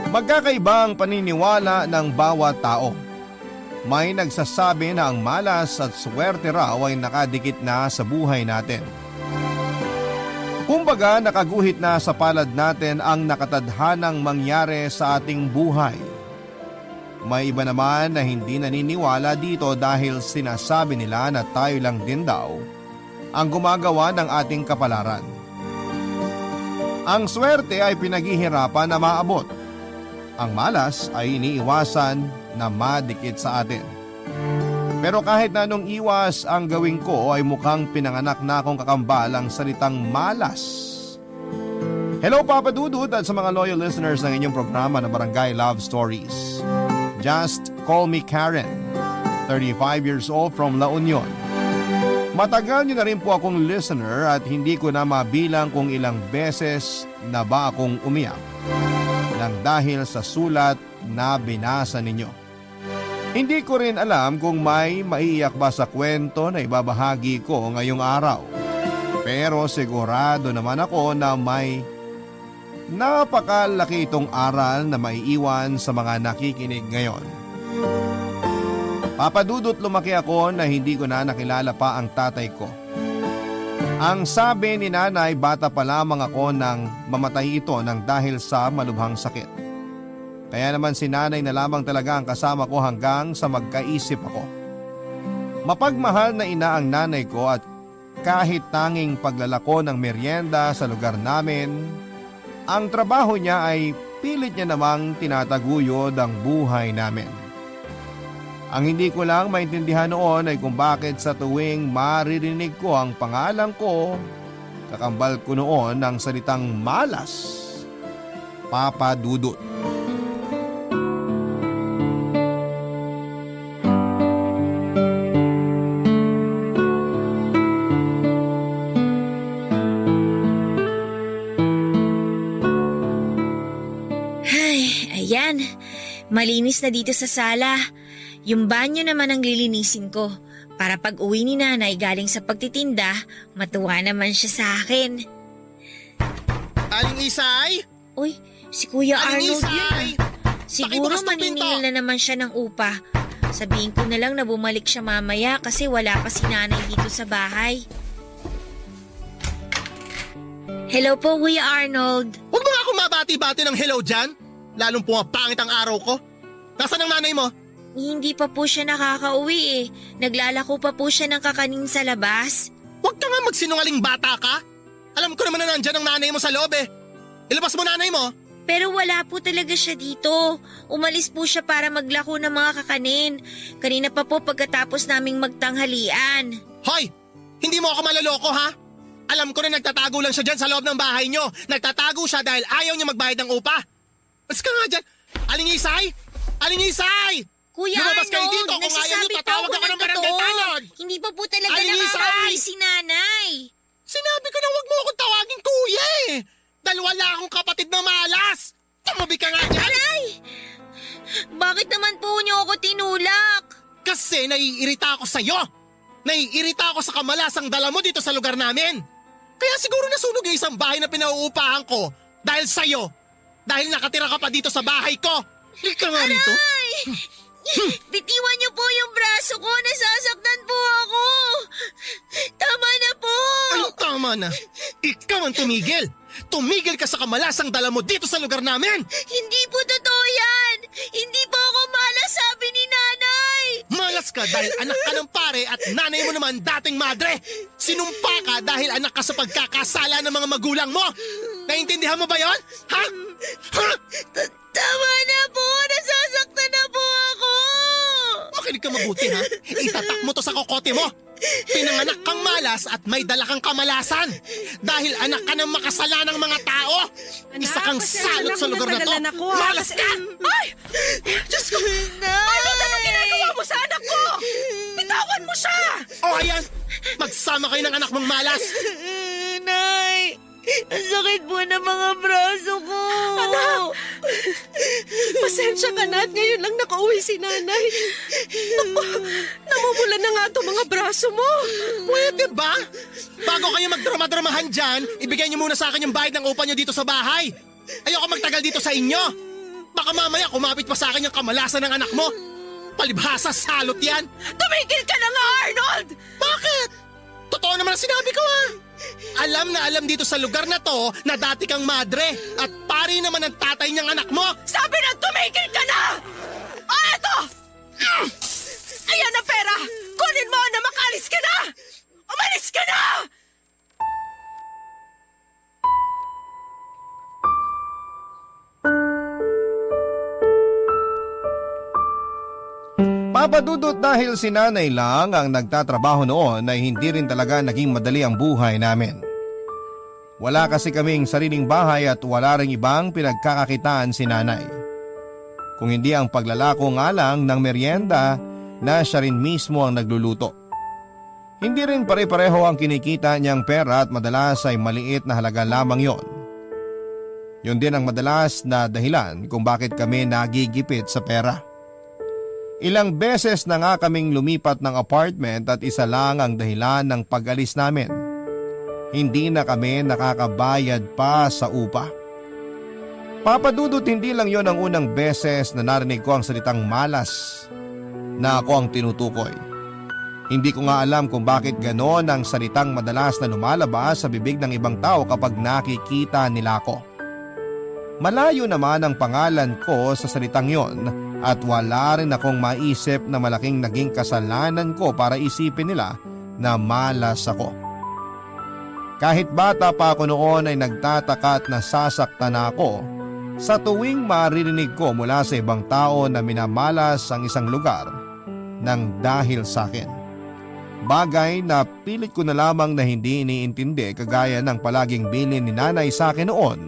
Magkakaiba ang paniniwala ng bawat tao. May nagsasabi na ang malas at swerte raw ay nakadikit na sa buhay natin. Kumbaga nakaguhit na sa palad natin ang nakatadhanang mangyari sa ating buhay. May iba naman na hindi naniniwala dito dahil sinasabi nila na tayo lang din daw ang gumagawa ng ating kapalaran. Ang swerte ay pinaghihirapan na maabot. Ang malas ay iniiwasan na madikit sa atin. Pero kahit na anong iwas ang gawin ko ay mukhang pinanganak na akong kakambal ang salitang malas. Hello Papa Dudut at sa mga loyal listeners ng inyong programa na Barangay Love Stories. Just call me Karen, 35 years old from La Union. Matagal niyo na rin po akong listener at hindi ko na mabilang kung ilang beses na ba akong umiyak nang dahil sa sulat na binasa ninyo. Hindi ko rin alam kung may maiiyak ba sa kwento na ibabahagi ko ngayong araw. Pero sigurado naman ako na may napakalaki itong aral na maiiwan sa mga nakikinig ngayon. Papadudot lumaki ako na hindi ko na nakilala pa ang tatay ko. Ang sabi ni nanay, bata pa lamang ako nang mamatay ito nang dahil sa malubhang sakit. Kaya naman si nanay na lamang talaga ang kasama ko hanggang sa magkaisip ako. Mapagmahal na ina ang nanay ko at kahit tanging paglalako ng merienda sa lugar namin, ang trabaho niya ay pilit niya namang tinataguyod ang buhay namin. Ang hindi ko lang maintindihan noon ay kung bakit sa tuwing maririnig ko ang pangalan ko, kakambal ko noon ang salitang malas, Papa Dudut. Ay, ayan. Malinis na dito sa sala. Yung banyo naman ang lilinisin ko para pag uwi ni nanay galing sa pagtitinda, matuwa naman siya sa akin. Aling Isay? Uy, si Kuya Aling Arnold yun Isay! Siguro Pakibukas ng maniningil pinto. na naman siya ng upa. Sabihin ko na lang na bumalik siya mamaya kasi wala pa si nanay dito sa bahay. Hello po, Kuya Arnold. Huwag mo nga akong mabati-bati ng hello dyan. Lalong pumapangit ang araw ko. Nasaan ang nanay mo? Hindi pa po siya nakakauwi eh. Naglalako pa po siya ng kakanin sa labas. Huwag ka nga magsinungaling bata ka. Alam ko naman na nandyan ang nanay mo sa loob eh. Ilabas mo nanay mo. Pero wala po talaga siya dito. Umalis po siya para maglako ng mga kakanin. Kanina pa po pagkatapos naming magtanghalian. Hoy! Hindi mo ako maloloko ha? Alam ko na nagtatago lang siya dyan sa loob ng bahay nyo. Nagtatago siya dahil ayaw niya magbayad ng upa. Mas ka nga dyan. Aling Isay! Aling Isay! Kuya Lumabas kayo Arnold, dito kung ayaw nagsasabi niyo pa tatawag ako ako ng ng barangay totoo. tanod. Hindi pa po talaga Aling nakakauwi Isay! si nanay. Sinabi ko na huwag mo akong tawagin kuya eh. Dahil wala akong kapatid na malas. Tumubi ka nga dyan. Aray! Bakit naman po niyo ako tinulak? Kasi naiirita ako sa'yo. Naiirita ako sa kamalasang dala mo dito sa lugar namin. Kaya siguro nasunog yung isang bahay na pinauupahan ko dahil sa'yo. Dahil nakatira ka pa dito sa bahay ko. Halika nga rito. Ay! Bitiwan niyo po yung braso ko. Nasasaktan po ako. Tama na po. Anong tama na? Ikaw ang tumigil. Tumigil ka sa kamalasang dala mo dito sa lugar namin. Hindi po totoo yan. Hindi po ako malas, sabi ni nanay. Malas ka dahil anak ka ng pare at nanay mo naman dating madre. Sinumpa ka dahil anak ka sa pagkakasala ng mga magulang mo. Naintindihan mo ba yon? Ha? Ha? Tama na po. Nasasaktan na po ako. Makinig ka mabuti ha. Itatak mo to sa kokote mo. Pinanganak kang malas at may dala kang kamalasan. Dahil anak ka ng makasalanang mga tao. Isa kang salot sa lugar na to. Malas ka! Ay! Diyos ko! Arnold, anong ginagawa mo sa anak ko? Bitawan mo siya! O ayan, magsama kayo ng anak mong malas. Nay, ang sakit po ng mga braso ko. Anak! Pasensya ka na at ngayon lang nakauwi si nanay. Namumula na nga itong mga braso mo. Pwede ba? Bago kayo magdrama-dramahan dyan, ibigay niyo muna sa akin yung bayad ng upa niyo dito sa bahay. Ayoko magtagal dito sa inyo. Baka mamaya kumapit pa sa akin yung kamalasan ng anak mo. Palibhasa, salot yan. Tumigil ka na nga, Arnold! Bakit? Totoo naman ang sinabi ko ha. Alam na alam dito sa lugar na to na dati kang madre at pari naman ang tatay niyang anak mo. Sabi na tumigil ka na! Eto! Ayan na pera! Kunin mo na makalis ka na! Umalis ka na! Papadudot dahil si nanay lang ang nagtatrabaho noon ay hindi rin talaga naging madali ang buhay namin. Wala kasi kaming sariling bahay at wala ring ibang pinagkakakitaan si nanay. Kung hindi ang paglalako nga lang ng merienda na siya rin mismo ang nagluluto. Hindi rin pare-pareho ang kinikita niyang pera at madalas ay maliit na halaga lamang yon. Yun din ang madalas na dahilan kung bakit kami nagigipit sa pera. Ilang beses na nga kaming lumipat ng apartment at isa lang ang dahilan ng pag-alis namin. Hindi na kami nakakabayad pa sa upa. Papadudot, hindi lang yon ang unang beses na narinig ko ang salitang malas na ako ang tinutukoy. Hindi ko nga alam kung bakit ganon ang salitang madalas na lumalabas sa bibig ng ibang tao kapag nakikita nila ako. Malayo naman ang pangalan ko sa salitang yon at wala rin akong maisip na malaking naging kasalanan ko para isipin nila na malas ako. Kahit bata pa ako noon ay nagtataka at nasasaktan na ako sa tuwing maririnig ko mula sa ibang tao na minamalas ang isang lugar nang dahil sa akin. Bagay na pilit ko na lamang na hindi iniintindi kagaya ng palaging bilin ni nanay sa akin noon.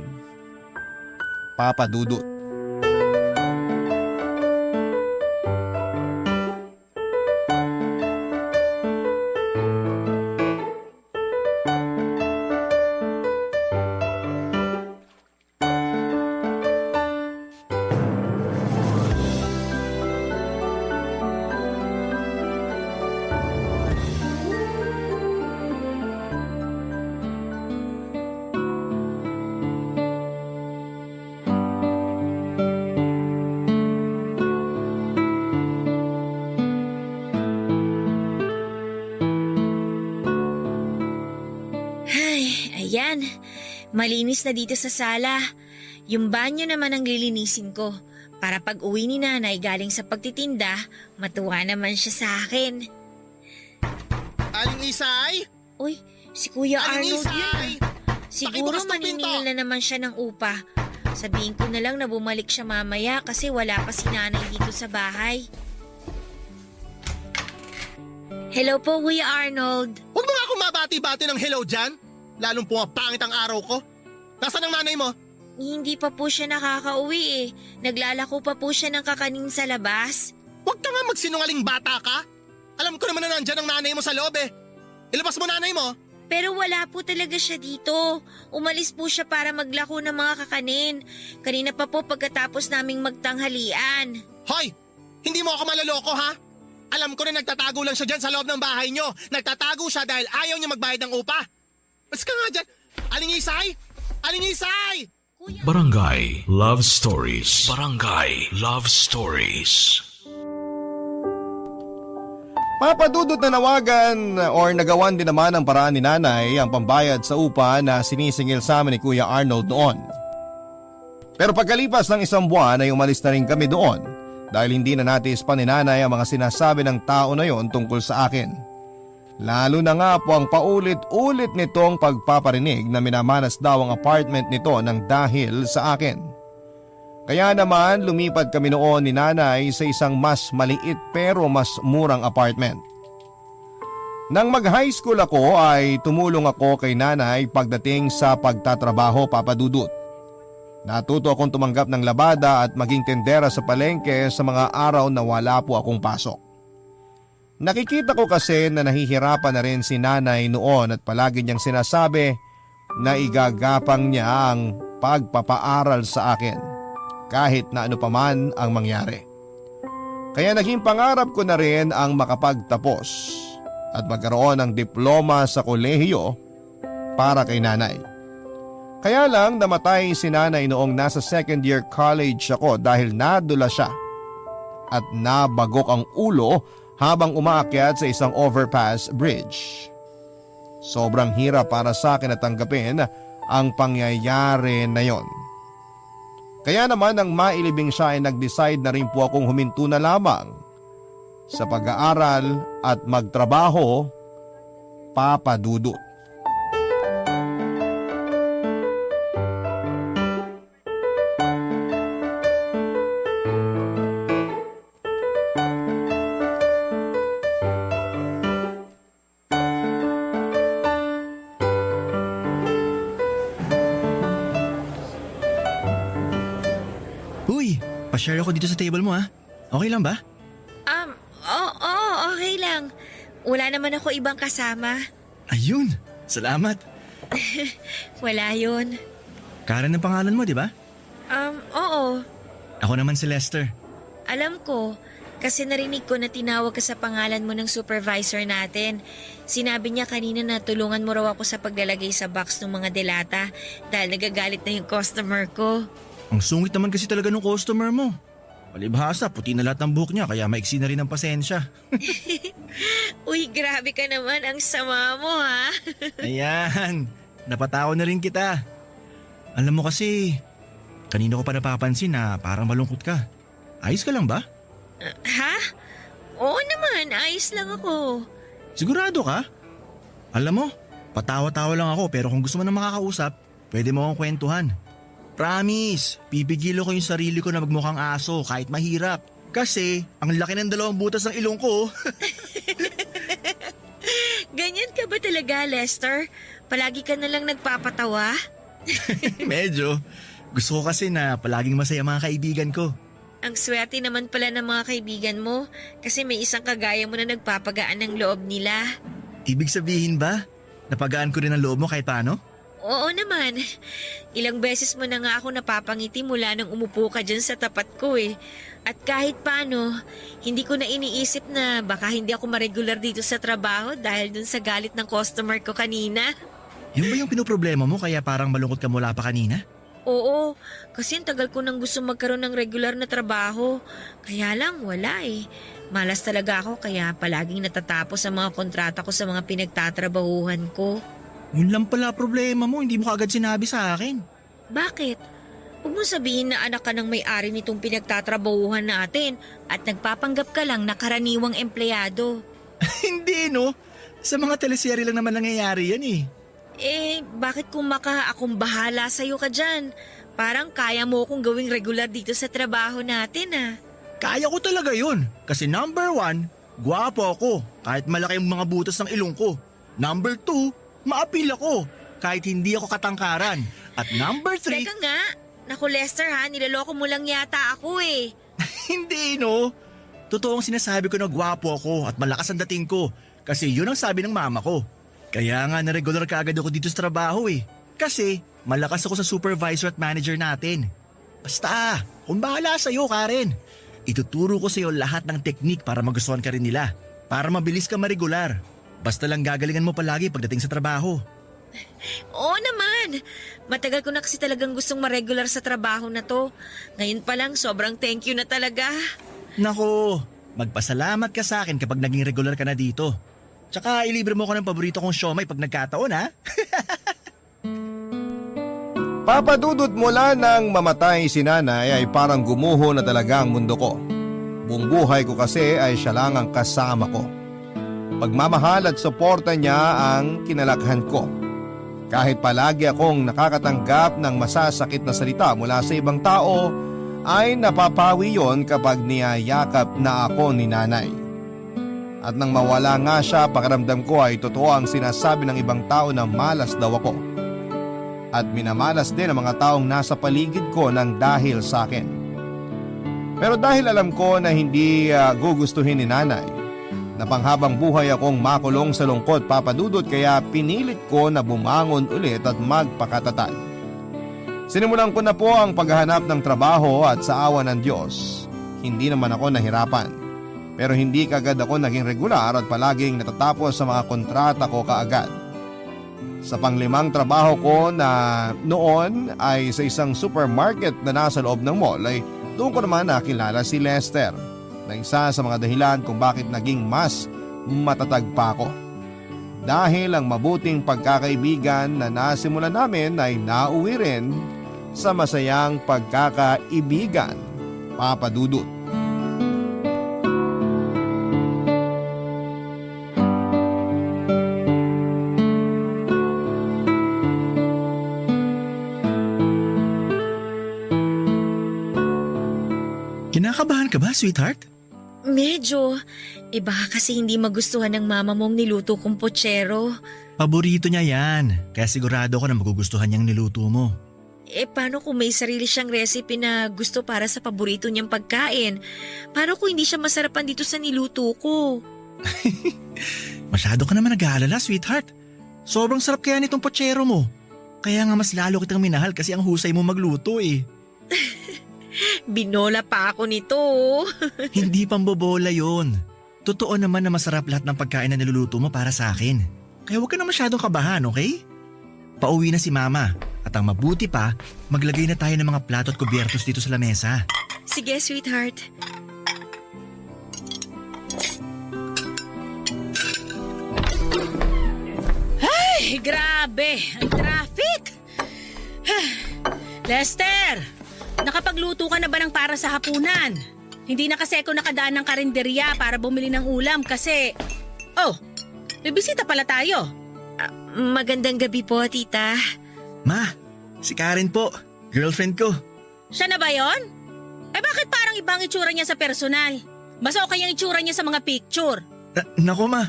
Papadudot. Ayan, malinis na dito sa sala. Yung banyo naman ang lilinisin ko para pag uwi ni nanay galing sa pagtitinda, matuwa naman siya sa akin. Aling Isay? Uy, si Kuya Aling Arnold yun Isay? Siguro Pakibukas ng maniningil pinto. na naman siya ng upa. Sabihin ko na lang na bumalik siya mamaya kasi wala pa si nanay dito sa bahay. Hello po, Kuya Arnold. Huwag mo nga akong mabati-bati ng hello dyan. Lalong pumapangit ang araw ko. Nasaan ang nanay mo? Hindi pa po siya nakakauwi eh. Naglalako pa po siya ng kakanin sa labas. Huwag ka nga magsinungaling bata ka. Alam ko naman na nandyan ang nanay mo sa loob eh. Ilabas mo nanay mo. Pero wala po talaga siya dito. Umalis po siya para maglako ng mga kakanin. Kanina pa po pagkatapos naming magtanghalian. Hoy! Hindi mo ako maloloko ha? Alam ko na nagtatago lang siya dyan sa loob ng bahay nyo. Nagtatago siya dahil ayaw niya magbayad ng upa. Mas ka nga dyan. Aling Isay! Aling Isay! Barangay Love Stories. Barangay Love Stories. Papadudot na nawagan or nagawan din naman ang paraan ni nanay ang pambayad sa upa na sinisingil sa amin ni Kuya Arnold noon. Pero pagkalipas ng isang buwan ay umalis na rin kami doon dahil hindi na natiis pa ni nanay ang mga sinasabi ng tao na yon tungkol sa akin. Lalo na nga po ang paulit-ulit nitong pagpaparinig na minamanas daw ang apartment nito ng dahil sa akin. Kaya naman lumipat kami noon ni nanay sa isang mas maliit pero mas murang apartment. Nang mag-high school ako ay tumulong ako kay nanay pagdating sa pagtatrabaho, Papadudot. Natuto akong tumanggap ng labada at maging tendera sa palengke sa mga araw na wala po akong pasok. Nakikita ko kasi na nahihirapan na rin si nanay noon at palagi niyang sinasabi na igagapang niya ang pagpapaaral sa akin kahit na ano paman ang mangyari. Kaya naging pangarap ko na rin ang makapagtapos at magkaroon ng diploma sa kolehiyo para kay nanay. Kaya lang namatay si nanay noong nasa second year college ako dahil nadula siya at nabagok ang ulo habang umaakyat sa isang overpass bridge. Sobrang hirap para sa akin na tanggapin ang pangyayari na yon. Kaya naman nang mailibing siya ay nag-decide na rin po akong huminto na lamang sa pag-aaral at magtrabaho, Papa Dudut. Uy, pa-share ako dito sa table mo ha. Okay lang ba? Oo, okay lang. Wala naman ako ibang kasama. Ayun, salamat. Wala yun. Karen ang pangalan mo, di ba? Oo. Ako naman si Lester. Alam ko, kasi narinig ko na tinawag ka sa pangalan mo ng supervisor natin. Sinabi niya kanina na tulungan mo raw ako sa paglalagay sa box ng mga delata dahil nagagalit na yung customer ko. Ang sungit naman kasi talaga ng customer mo. Palibhasa, puti na lahat ng buhok niya kaya maiksi na rin ang pasensya. Uy, grabe ka naman. Ang sama mo, ha? Ayan, napatawa na rin kita. Alam mo kasi, kanina ko pa napapansin na parang malungkot ka. Ayos ka lang ba? Ha? Oo naman, ayos lang ako. Sigurado ka? Alam mo, patawa-tawa lang ako pero kung gusto mo na makakausap, pwede mo akong kwentuhan. Promise, pipigil ko yung sarili ko na magmukhang aso kahit mahirap. Kasi, ang laki ng dalawang butas ng ilong ko. Ganyan ka ba talaga, Lester? Palagi ka na lang nagpapatawa? Medyo. Gusto ko kasi na palaging masaya mga kaibigan ko. Ang swerte naman pala ng mga kaibigan mo kasi may isang kagaya mo na nagpapagaan ng loob nila. Ibig sabihin ba, napagaan ko rin ang loob mo kahit paano? Oo naman. Ilang beses mo na nga ako napapangiti mula nang umupo ka dyan sa tapat ko eh. At kahit paano, hindi ko na iniisip na baka hindi ako maregular dito sa trabaho dahil dun sa galit ng customer ko kanina. Yun ba yung pinoproblema mo kaya parang malungkot ka mula pa kanina? Oo, kasi ang tagal ko nang gusto magkaroon ng regular na trabaho. Kaya lang wala eh. Malas talaga ako kaya palaging natatapos ang mga kontrata ko sa mga pinagtatrabahuhan ko. Yun lang pala problema mo, hindi mo kaagad sinabi sa akin. Bakit? Huwag mo sabihin na anak ka ng may-ari nitong pinagtatrabahuhan natin at nagpapanggap ka lang na karaniwang empleyado. Hindi no, sa mga teleserye lang naman nangyayari yan eh. Bakit kung akong bahala sa'yo ka dyan? Parang kaya mo akong gawing regular dito sa trabaho natin ah. Kaya ko talaga yun, kasi number 1, gwapo ako kahit malaki yung mga butas ng ilong ko. Number 2, maapil ako kahit hindi ako katangkaran. At number 3... Teka nga, naku Lester ha, niloloko mo lang yata ako eh. Hindi no, totoong sinasabi ko na gwapo ako at malakas ang dating ko kasi yun ang sabi ng mama ko. Kaya nga na-regular ka agad ako dito sa trabaho eh. Kasi malakas ako sa supervisor at manager natin. Basta, kung bahala sa'yo Karen. Ituturo ko sa'yo lahat ng teknik para magustuhan ka rin nila. Para mabilis ka ma-regular. Basta lang gagalingan mo palagi pagdating sa trabaho. Oo naman, matagal ko na kasi talagang gustong ma-regular sa trabaho na to. Ngayon pa lang sobrang thank you na talaga. Nako, magpasalamat ka sa akin kapag naging regular ka na dito. Tsaka ilibre mo ko ng paborito kong siomay pag nagkataon ha. Papadudot mula nang mamatay si nanay ay parang gumuho na talaga ang mundo ko. Buong buhay ko kasi ay siya lang ang kasama ko. Pagmamahal at suporta niya ang kinalakhan ko. Kahit palagi akong nakakatanggap ng masasakit na salita mula sa ibang tao, ay napapawi yon kapag niyayakap na ako ni nanay. At nang mawala nga siya, pakiramdam ko ay totoo ang sinasabi ng ibang tao na malas daw ako. At minamalas din ang mga taong nasa paligid ko ng dahil sa akin. Pero dahil alam ko na hindi gugustuhin ni nanay, na panghabang buhay akong makulong sa lungkot papadudot kaya pinilit ko na bumangon ulit at magpakatatag. Sinimulan ko na po ang paghahanap ng trabaho at sa awa ng Diyos, hindi naman ako nahirapan. Pero hindi kagad ako naging regular at palaging natatapos sa mga kontrata ko kaagad. Sa panglimang trabaho ko na noon ay sa isang supermarket na nasa loob ng mall ay doon ko naman nakilala si Lester na isa sa mga dahilan kung bakit naging mas matatag pa ako. Dahil ang mabuting pagkakaibigan na nasimulan namin ay nauwi rin sa masayang pagkakaibigan, Papa Dudut. Kinakabahan ka ba, sweetheart? Medyo. Baka kasi hindi magustuhan ng mama mong niluto kong pochero. Paborito niya yan, kaya sigurado ko na magugustuhan niyang niluto mo. Paano kung may sarili siyang recipe na gusto para sa paborito niyang pagkain? Paano kung hindi siya masarapan dito sa niluto ko? Masyado ka naman nag-aalala, sweetheart. Sobrang sarap kaya nitong pochero mo. Kaya nga mas lalo kitang minahal kasi ang husay mo magluto eh. Binola pa ako nito. Hindi pambobola yon. Totoo naman na masarap lahat ng pagkain na niluluto mo para sa akin. Kaya huwag ka na masyadong kabahan, okay? Pauwi na si mama. At ang mabuti pa, maglagay na tayo ng mga plato at kubyertos dito sa lamesa. Sige, sweetheart. Ay, grabe! Ang traffic! Lester! Nakapagluto ka na ba ng para sa hapunan? Hindi na kasi ako nakadaan ng karinderya para bumili ng ulam kasi... Oh, may bisita pala tayo. Magandang gabi po, tita. Ma, si Karen po. Girlfriend ko. Siya na ba yon? Bakit parang ibang itsura niya sa personal? Mas okay ang itsura niya sa mga picture. Nako ma,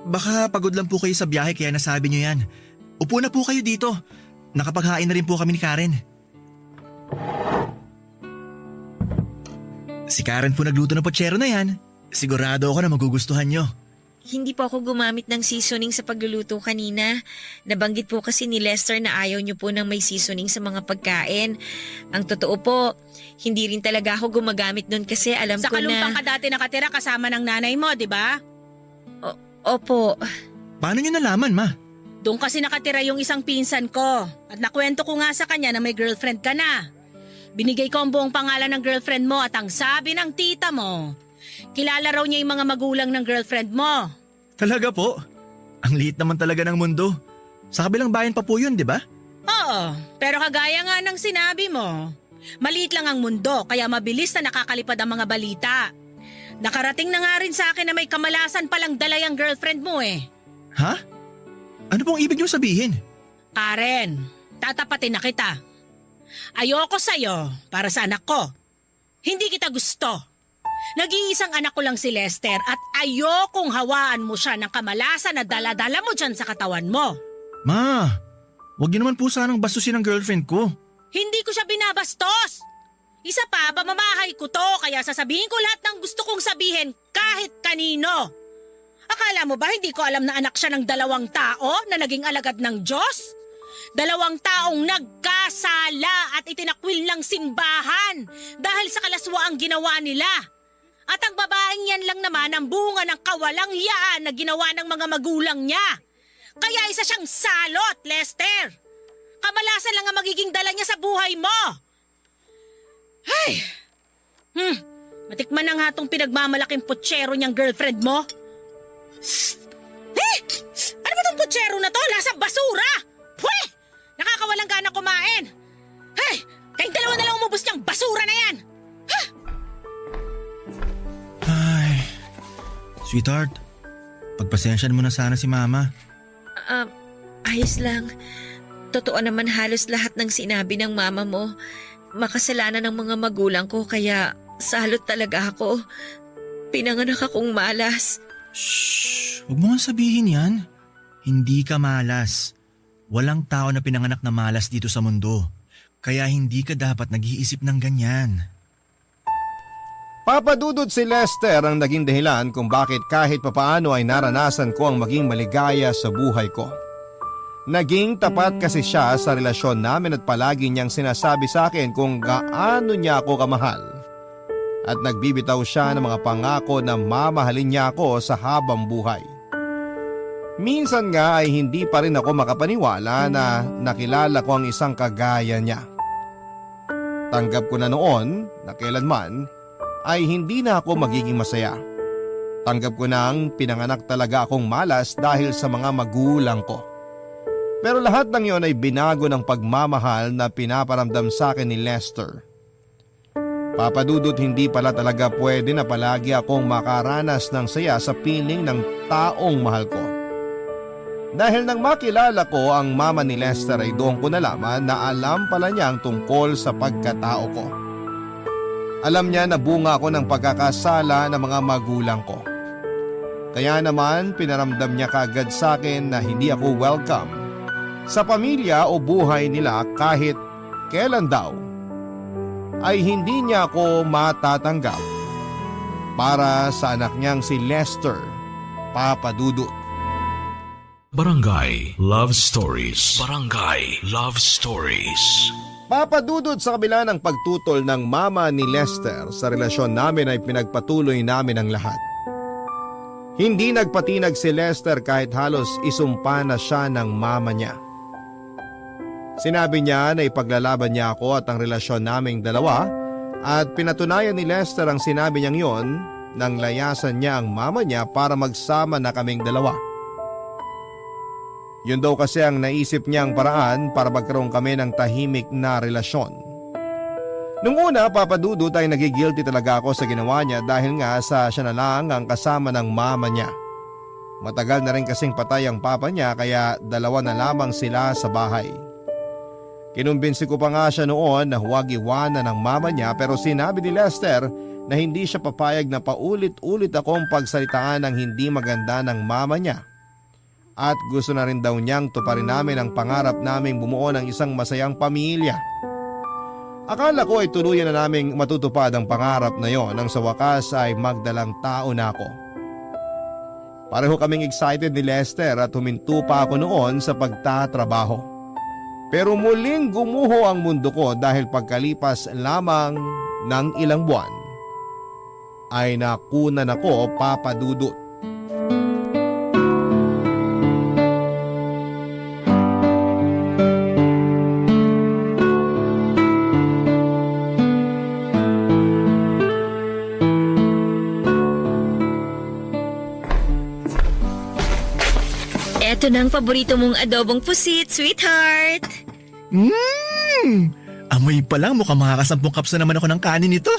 baka pagod lang po kayo sa biyahe kaya nasabi niyo yan. Upo na po kayo dito. Nakapaghain na rin po kami ni Karen. Si Karen po nagluto ng pochero na yan. Sigurado ako na magugustuhan nyo. Hindi po ako gumamit ng seasoning sa pagluluto kanina. Nabanggit po kasi ni Lester na ayaw niyo po ng may seasoning sa mga pagkain. Ang totoo po, hindi rin talaga ako gumagamit nun kasi alam Sa ko na... kalumpang ka dati nakatira kasama ng nanay mo, di ba? Opo. Paano nyo nalaman, ma? Doon kasi nakatira yung isang pinsan ko. At nakwento ko nga sa kanya na may girlfriend ka na. Binigay ko ang buong pangalan ng girlfriend mo at ang sabi ng tita mo, kilala raw niya yung mga magulang ng girlfriend mo. Talaga po? Ang liit naman talaga ng mundo. Sa kabilang bayan pa po yun, di ba? Oo, pero kagaya nga ng sinabi mo, maliit lang ang mundo kaya mabilis na nakakalipad ang mga balita. Nakarating na nga rin sa akin na may kamalasan palang dalay ang girlfriend mo eh. Ha? Ano pong ibig nyo sabihin? Karen, tatapatin na kita. Ayoko sa'yo para sa anak ko. Hindi kita gusto. Nag-iisang anak ko lang si Lester at ayokong hawaan mo siya ng kamalasan na dala-dala mo dyan sa katawan mo. Ma, wag niyo naman po sanang bastusin ang girlfriend ko. Hindi ko siya binabastos. Isa pa, pamamahay ko to kaya sasabihin ko lahat ng gusto kong sabihin kahit kanino. Akala mo ba hindi ko alam na anak siya ng 2 tao na naging alagad ng Diyos? 2 taong nagkasala at itinakwil ng simbahan dahil sa kalaswaang ginawa nila. At ang babaeng yan lang naman ang bunga ng kawalang hiyaan na ginawa ng mga magulang niya. Kaya isa siyang salot, Lester. Kamalasan lang ang magiging dala niya sa buhay mo. Ay! Matikman na nga tong pinagmamalaking pochero niyang girlfriend mo. Ano ba tong pochero na to? Lasang basura! Pwe! Nakakawalang gana kumain. Hey! Kayong dalawa na lang umubos niyang basura na yan. Ay, sweetheart, pagpasensyahan mo na sana si mama. Ayos lang. Totoo naman halos lahat ng sinabi ng mama mo. Makasalanan ng mga magulang ko kaya salot talaga ako. Pinanganak akong malas. Shh! Huwag mo nga sabihin yan. Hindi ka malas. Walang tao na pinanganak na malas dito sa mundo. Kaya hindi ka dapat nag-iisip ng ganyan. Papadudod si Lester ang naging dahilan kung bakit kahit papaano ay naranasan ko ang maging maligaya sa buhay ko. Naging tapat kasi siya sa relasyon namin at palagi niyang sinasabi sa akin kung gaano niya ako kamahal. at nagbibitaw siya ng mga pangako na mamahalin niya ako sa habang buhay. Minsan nga ay hindi pa rin ako makapaniwala na nakilala ko ang isang kagaya niya. Tanggap ko na noon na kailanman ay hindi na ako magiging masaya. Tanggap ko nang pinanganak talaga akong malas dahil sa mga magulang ko. Pero lahat ng iyon ay binago ng pagmamahal na pinaparamdam sa akin ni Lester. Papa Dudut, hindi pala talaga pwede na palagi akong makaranas ng saya sa piling ng taong mahal ko. Dahil nang makilala ko ang mama ni Lester ay doon ko nalaman na alam pala niya ang tungkol sa pagkatao ko. Alam niya na bunga ako ng pagkakasala ng mga magulang ko. Kaya naman pinaramdam niya kagad sa akin na hindi ako welcome sa pamilya o buhay nila kahit kailan daw ay hindi niya ako matatanggap para sa anak niyang si Lester, Papa Dudut. Barangay Love Stories. Barangay Love Stories. Papa Dudut, sa kabila ng pagtutol ng mama ni Lester sa relasyon namin ay pinagpatuloy namin ang lahat. Hindi nagpatinag si Lester kahit halos isumpa na siya ng mama niya. Sinabi niya na ipaglalaban niya ako at ang relasyon naming dalawa at pinatunayan ni Lester ang sinabi niyang yon nang layasan niya ang mama niya para magsama na kaming dalawa. Yun daw kasi ang naisip niyang paraan para magkaroon kami ng tahimik na relasyon. Nung una, Papa Dudut, ay nagigilty talaga ako sa ginawa niya dahil nga sa siya na lang ang kasama ng mama niya. Matagal na rin kasing patay ang papa niya kaya dalawa na lamang sila sa bahay. Kinumbinsi ko pa nga siya noon na huwag iwanan ng mama niya pero sinabi ni Lester na hindi siya papayag na paulit-ulit akong pagsalitaan ng hindi maganda ng mama niya. At gusto na rin daw niyang tuparin namin ang pangarap naming bumuo ng isang masayang pamilya. Akala ko ay tuluyan na naming matutupad ang pangarap na yon nang sa wakas ay magdalang tao na ako. Pareho kaming excited ni Lester at huminto pa ako noon sa pagtatrabaho. Pero muling gumuho ang mundo ko dahil pagkalipas lamang ng ilang buwan ay nakunan ako, Papa Dudut. Eto na ang paborito mong adobong pusit, sweetheart. Amoy pa lang, mukhang makakasampung cups na naman ako ng kanin nito.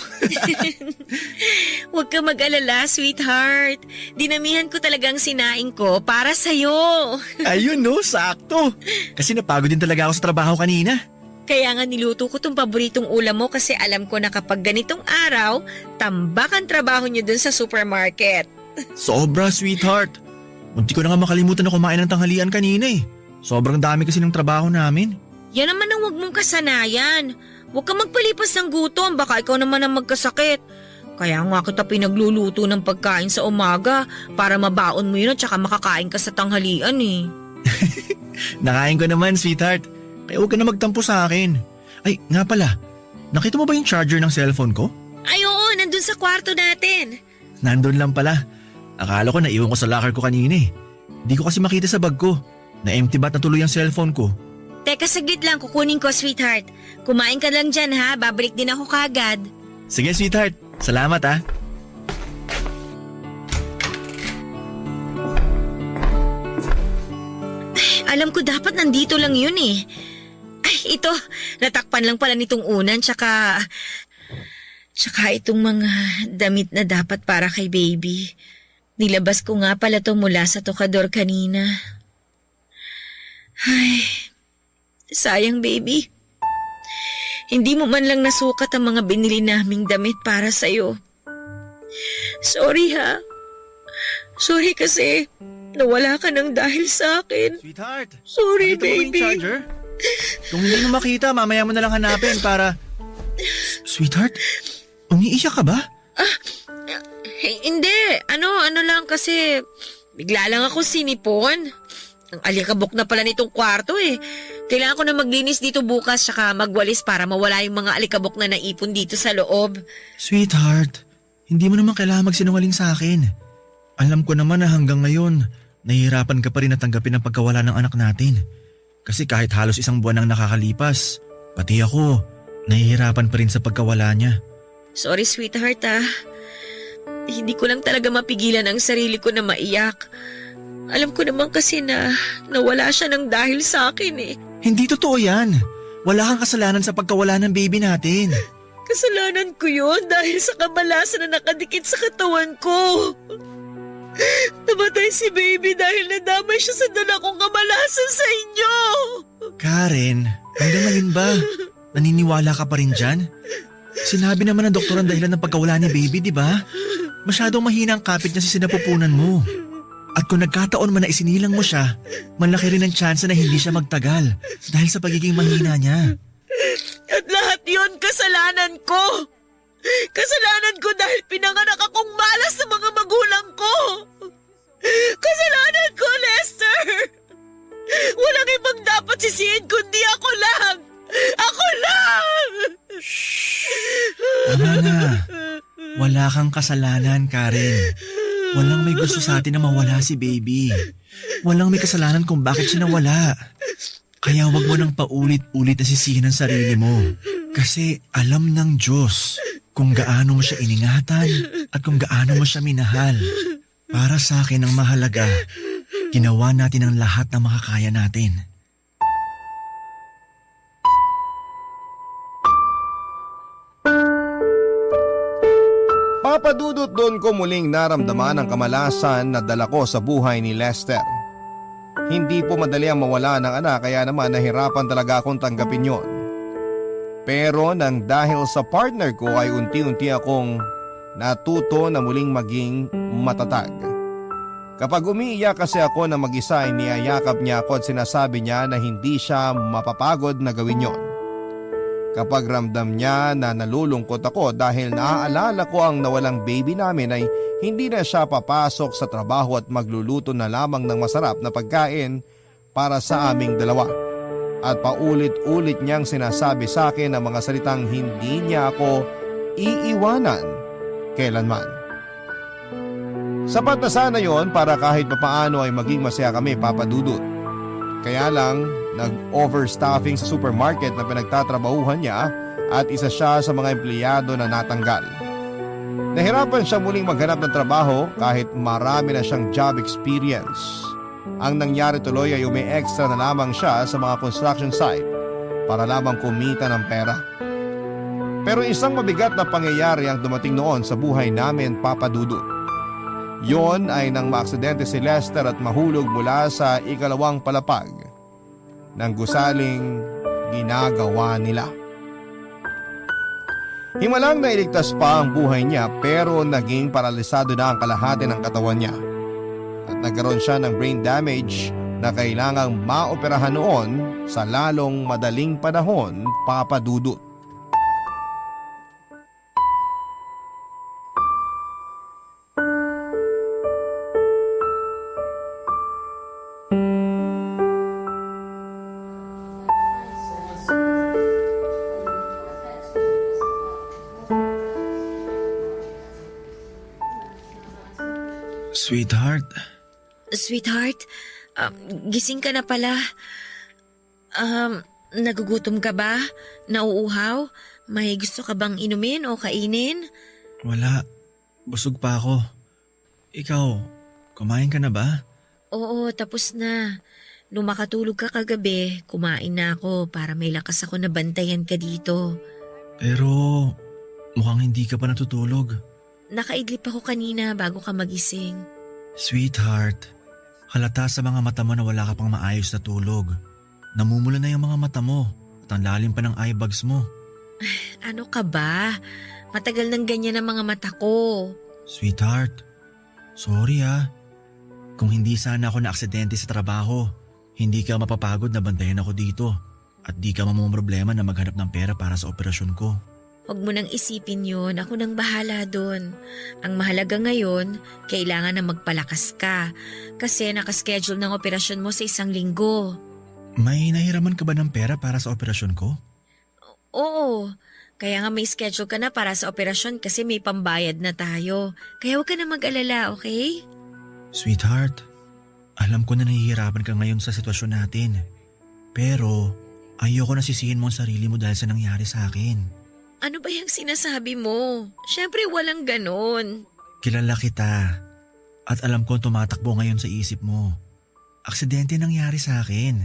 Huwag ka mag-alala, sweetheart. Dinamihan ko talagang sinaing ko para sa'yo. Ayun no, sakto. Kasi napagod din talaga ako sa trabaho kanina. Kaya nga niluto ko tong paboritong ulam mo kasi alam ko na kapag ganitong araw, tambak ang trabaho niyo dun sa supermarket. Sobra, sweetheart. Munti ko na nga makalimutan na kumain ng tanghalian kanina eh. Sobrang dami kasi ng trabaho namin. Yan naman ang huwag mong kasanayan. Huwag ka magpalipas ng gutom, baka ikaw naman ang magkasakit. Kaya nga kita pinagluluto ng pagkain sa umaga para mabaon mo yun at saka makakain ka sa tanghalian eh. Nakain ko naman, sweetheart. Kaya huwag ka na magtampo sa akin. Ay, nga pala. Nakita mo ba yung charger ng cellphone ko? Ay oo, nandun sa kwarto natin. Nandun lang pala. Akala ko naiwan ko sa locker ko kanina eh. Di ko kasi makita sa bag ko. Na-empty ba't na tuloy ang cellphone ko? Teka, saglit lang, kukunin ko, sweetheart. Kumain ka lang dyan ha, babalik din ako kagad. Sige, sweetheart. Salamat ah. Alam ko dapat nandito lang yun eh. Ay, ito, natakpan lang pala nitong unan, tsaka itong mga damit na dapat para kay baby. Nilabas ko nga pala to mula sa tokador kanina. Ay, sayang baby. Hindi mo man lang nasukat ang mga binili naming damit para sa'yo. Sorry ha. Sorry kasi nawala ka ng dahil sa akin. Sweetheart. Sorry nakita mo ba baby. yung charger? Kung hindi mo makita, mamaya mo na lang hanapin para... Sweetheart, umiiyak ka ba? Hindi. Ano lang kasi bigla lang ako sinipon. Ang alikabok na pala nitong kwarto eh. Kailangan ko na maglinis dito bukas tsaka magwalis para mawala yung mga alikabok na naipon dito sa loob. Sweetheart, hindi mo naman kailangan magsinungaling sa akin. Alam ko naman na hanggang ngayon, nahihirapan ka pa rin na tanggapin ang pagkawala ng anak natin. Kasi kahit halos isang buwan ang nakakalipas, pati ako, nahihirapan pa rin sa pagkawala niya. Sorry sweetheart Hindi ko lang talaga mapigilan ang sarili ko na maiyak. Alam ko naman kasi na nawala siya ng dahil sa akin Hindi totoo yan. Wala kang kasalanan sa pagkawala ng baby natin. Kasalanan ko yun dahil sa kamalasan na nakadikit sa katawan ko. Namatay si baby dahil nadamay siya sa dala kong kamalasan sa inyo. Karen, hanggang ngayon ba? Naniniwala ka pa rin dyan? Sinabi naman ng doktor ang dahilan ng pagkawala ni baby, di ba? Masyadong mahina ang kapit niya sa sinapupunan mo. At kung nagkataon man na isinilang mo siya, malaki rin ang tsansa na hindi siya magtagal dahil sa pagiging mahina niya. At lahat yon kasalanan ko. Kasalanan ko dahil pinanganak akong malas sa mga magulang ko. Kasalanan ko, Lester. Walang ibang dapat sisihin kundi ako lang. Ako lang! Tama na. Wala kang kasalanan, Karen. Walang may gusto sa atin na mawala si baby. Walang may kasalanan kung bakit siya nawala. Kaya wag mo nang paulit-ulit na sisihin ang sarili mo. Kasi alam ng Diyos kung gaano mo siya iningatan at kung gaano mo siya minahal. Para sa akin ang mahalaga, ginawa natin ang lahat na makakaya natin. Papadudot doon ko muling naramdaman ang kamalasan na dala ko sa buhay ni Lester. Hindi po madali ang mawala ng anak kaya naman nahirapan talaga akong tanggapin yon. Pero nang dahil sa partner ko ay unti-unti akong natuto na muling maging matatag. Kapag umiiyak kasi ako na mag-isa ay niyayakap niya ako at sinasabi niya na hindi siya mapapagod na gawin yon. Kapag ramdam niya na nalulungkot ako dahil naaalala ko ang nawalang baby namin ay hindi na siya papasok sa trabaho at magluluto na lamang ng masarap na pagkain para sa aming dalawa. At paulit-ulit niyang sinasabi sa akin ang mga salitang hindi niya ako iiwanan kailanman. Sapat na sana yon para kahit papaano ay maging masaya kami, Papa Dudut. Kaya lang, nag-overstaffing sa supermarket na pinagtatrabahuhan niya at isa siya sa mga empleyado na natanggal. Nahirapan siya muling maghanap ng trabaho kahit marami na siyang job experience. Ang nangyari tuloy ay umi-extra na lamang siya sa mga construction site para lamang kumita ng pera. Pero isang mabigat na pangyayari ang dumating noon sa buhay namin, Papa Dudut. Yon ay nang maaksidente si Lester at mahulog mula sa ikalawang palapag ng gusaling ginagawa nila. Himalang nailigtas pa ang buhay niya pero naging paralisado na ang kalahati ng katawan niya. At nagkaroon siya ng brain damage na kailangang maoperahan noon sa lalong madaling panahon, Papa Dudut. Sweetheart, Sweetheart, gising ka na pala. Nagugutom ka ba? Nauuhaw? May gusto ka bang inumin o kainin? wala. Busog pa ako. Ikaw, kumain ka na ba? Oo, tapos na. Nung makatulog ka kagabi, kumain na ako para may lakas ako na bantayan ka dito. Pero mukhang hindi ka pa natutulog. Nakaidlip ako kanina bago ka magising. Sweetheart, halata sa mga mata mo na wala ka pang maayos na tulog. Namumula na yung mga mata mo at ang lalim pa ng eye bags mo. Ano ka ba? Matagal nang ganyan ang mga mata ko. Sweetheart, sorry Kung hindi sana ako na-aksidente sa trabaho, hindi ka mapapagod na bantayan ako dito at di ka mamumroblema na maghanap ng pera para sa operasyon ko. Huwag mo nang isipin yun. Ako nang bahala doon. Ang mahalaga ngayon, kailangan na magpalakas ka. Kasi nakaschedule ng operasyon mo sa 1 linggo. May nahiraman ka ba ng pera para sa operasyon ko? Oo, kaya nga may schedule ka na para sa operasyon kasi may pambayad na tayo. Kaya huwag ka na mag-alala, okay? Sweetheart, alam ko na nahihirapan ka ngayon sa sitwasyon natin. Pero ayoko na sisihin mo ang sarili mo dahil sa nangyari sa akin. Ano ba yung sinasabi mo? Siyempre walang ganon. Kilala kita at alam ko tumatakbo ngayon sa isip mo. Aksidente nangyari sa akin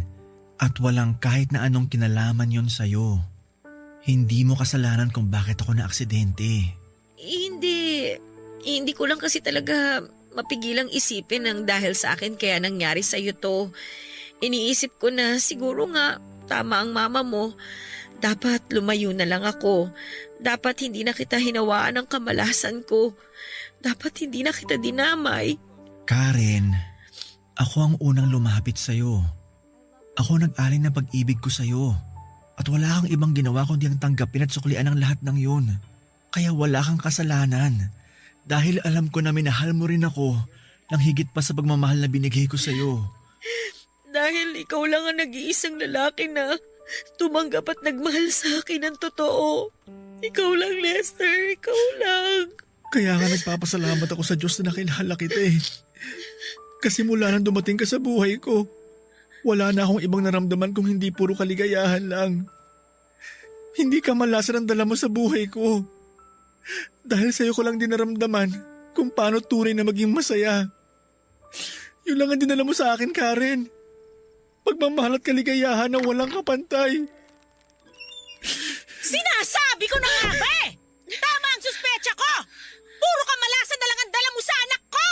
at walang kahit na anong kinalaman yon sa'yo. Hindi mo kasalanan kung bakit ako na aksidente. Hindi ko lang kasi talaga mapigilang isipin ng dahil sa akin kaya nangyari sa'yo to. Iniisip ko na siguro nga tama ang mama mo. Dapat lumayo na lang ako. Dapat hindi na kita hinawaan ng kamalasan ko. Dapat hindi na kita dinamay. Karen, ako ang unang lumapit sa'yo. Ako nag-alin ng pag-ibig ko sa'yo. At wala kang ibang ginawa kundi ang tanggapin at suklian ang lahat ng yun. Kaya wala kang kasalanan. Dahil alam ko na minahal mo rin ako ng higit pa sa pagmamahal na binigay ko sa'yo. Dahil ikaw lang ang nag-iisang lalaki na tumanggap at nagmahal sa akin ng totoo. Ikaw lang, Lester. Ikaw lang. Kaya nga nagpapasalamat ako sa Diyos na nakilala kita eh. Kasi mula nang dumating ka sa buhay ko, wala na akong ibang naramdaman kung hindi puro kaligayahan lang. Hindi ka malasan ang dala mo sa buhay ko. Dahil sa'yo ko lang din naramdaman kung paano tunay na maging masaya. Yun lang ang dinala mo sa akin, Karen. Pagmamahal at kaligayahan na walang kapantay. Sinasabi ko na nga ba eh! Tama ang suspecha ko! Puro kamalasan na lang ang dala mo sa anak ko!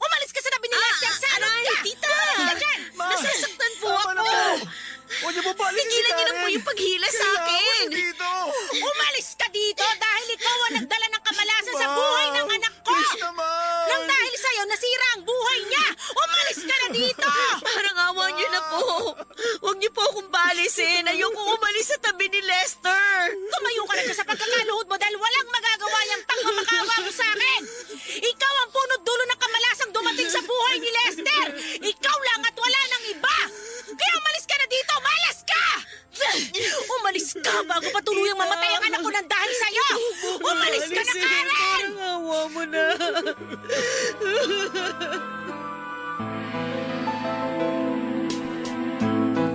Umalis ka sa tabi ni Lester! Salot ka! Tita! Umalis ka dyan! Nasasaktan po ako. Huwag niyo po paalisin si Tigilan niyo na Karen. po yung paghila sa akin. Dito. Umalis ka dito dahil ikaw ang nagdala ng kamalasan sa buhay ng anak ko! Please naman. Nang dahil sa'yo, nasira ang buhay niya! Umalis ka na dito! Parang awa niyo na po. Huwag niyo po akong balisin. Ayoko umalis sa tabi ni Lester. Tumayo ka na dyan sa pagkakaluhod mo dahil walang magagawa niyang pagmamakawa mo sa akin! Ikaw ang punot dulo ng kamalasang dumating sa buhay ni Lester! Ikaw lang at wala nang iba! Kaya umalis ka na dito! Umalis ka! Umalis ka bago pa tuluyang mamatay ang anak ko ng dahil sa'yo! Umalis ka na, Karen! Parang awa mo na.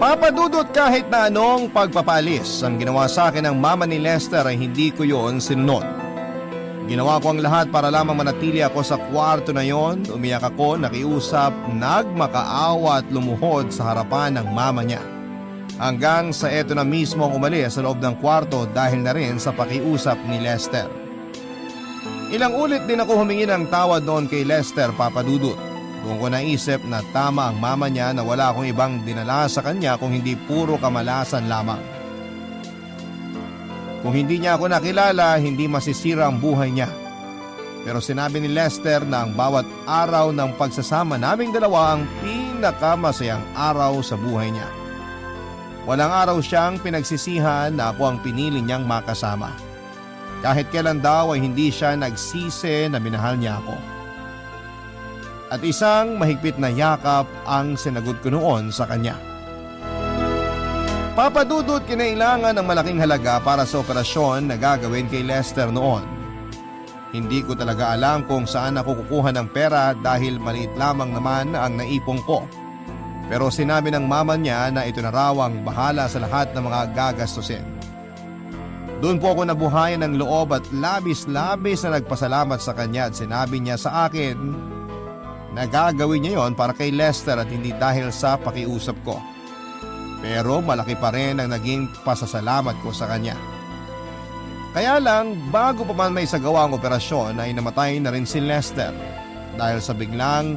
Papadudot kahit na anong pagpapalis ang ginawa sa akin ng mama ni Lester ay hindi ko yon sinunod. Ginawa ko ang lahat para lamang manatili ako sa kwarto na yon. Umiyak ako, nakiusap, nagmakaawa at lumuhod sa harapan ng mama niya. Hanggang sa eto na mismo ang umalis sa loob ng kwarto dahil na rin sa pakiusap ni Lester. Ilang ulit din ako humingi ng tawad noon kay Lester, Papadudot. Doon ko naisip na tama ang mama niya na wala akong ibang dinala sa kanya kung hindi puro kamalasan lamang. Kung hindi niya ako nakilala, hindi masisira ang buhay niya. Pero sinabi ni Lester na ang bawat araw ng pagsasama naming dalawa ang pinakamasayang araw sa buhay niya. Walang araw siyang pinagsisihan na ako ang pinili niyang makasama. Kahit kailan daw ay hindi siya nagsisi na minahal niya ako. At isang mahigpit na yakap ang sinagot ko noon sa kanya. Papadudot, kinailangan ng malaking halaga para sa operasyon na gagawin kay Lester noon. Hindi ko talaga alam kung saan ako kukuha ng pera dahil maliit lamang naman ang naipong ko. Pero sinabi ng mama niya na ito na raw ang bahala sa lahat ng mga gagastusin. Doon po ako nabuhayan ng loob at labis-labis na nagpasalamat sa kanya at sinabi niya sa akin na gagawin niya yon para kay Lester at hindi dahil sa pakiusap ko. Pero malaki pa rin ang naging pasasalamat ko sa kanya. Kaya lang, bago pa man may sagawa ang operasyon ay namatay na rin si Lester dahil sa biglang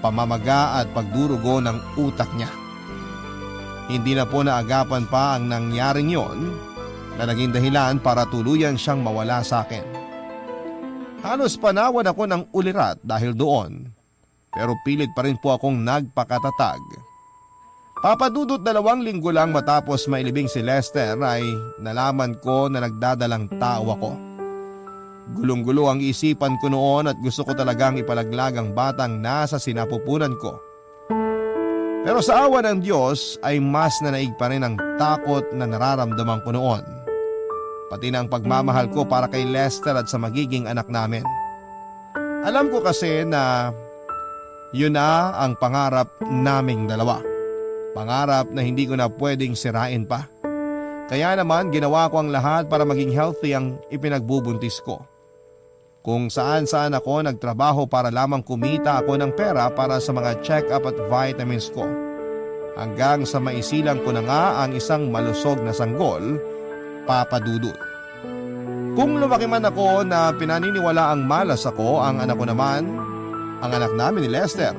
pamamaga at pagdurugo ng utak niya. Hindi na po naagapan pa ang nangyaring yon na naging dahilan para tuluyan siyang mawala sa akin. Halos panawan ako ng ulirat dahil doon, pero pilit pa rin po akong nagpakatatag. Papadudot 2 linggo lang matapos mailibing si Lester ay nalaman ko na nagdadalang tao ako. Gulong-gulo ang isipan ko noon at gusto ko talagang ipalaglag ang batang nasa sinapupunan ko. Pero sa awa ng Diyos ay mas nanaig pa rin ang takot na nararamdaman ko noon. Pati na ang pagmamahal ko para kay Lester at sa magiging anak namin. Alam ko kasi na yun na ang pangarap naming dalawa. Pangarap na hindi ko na pwedeng sirain pa. Kaya naman ginawa ko ang lahat para maging healthy ang ipinagbubuntis ko. Kung saan ako nagtrabaho para lamang kumita ako ng pera para sa mga check-up at vitamins ko. Hanggang sa maisilang ko na nga ang isang malusog na sanggol, Papa Dudut. Kung lumaki man ako na pinaniniwala ang malas ako, ang anak ko naman, ang anak namin ni Lester,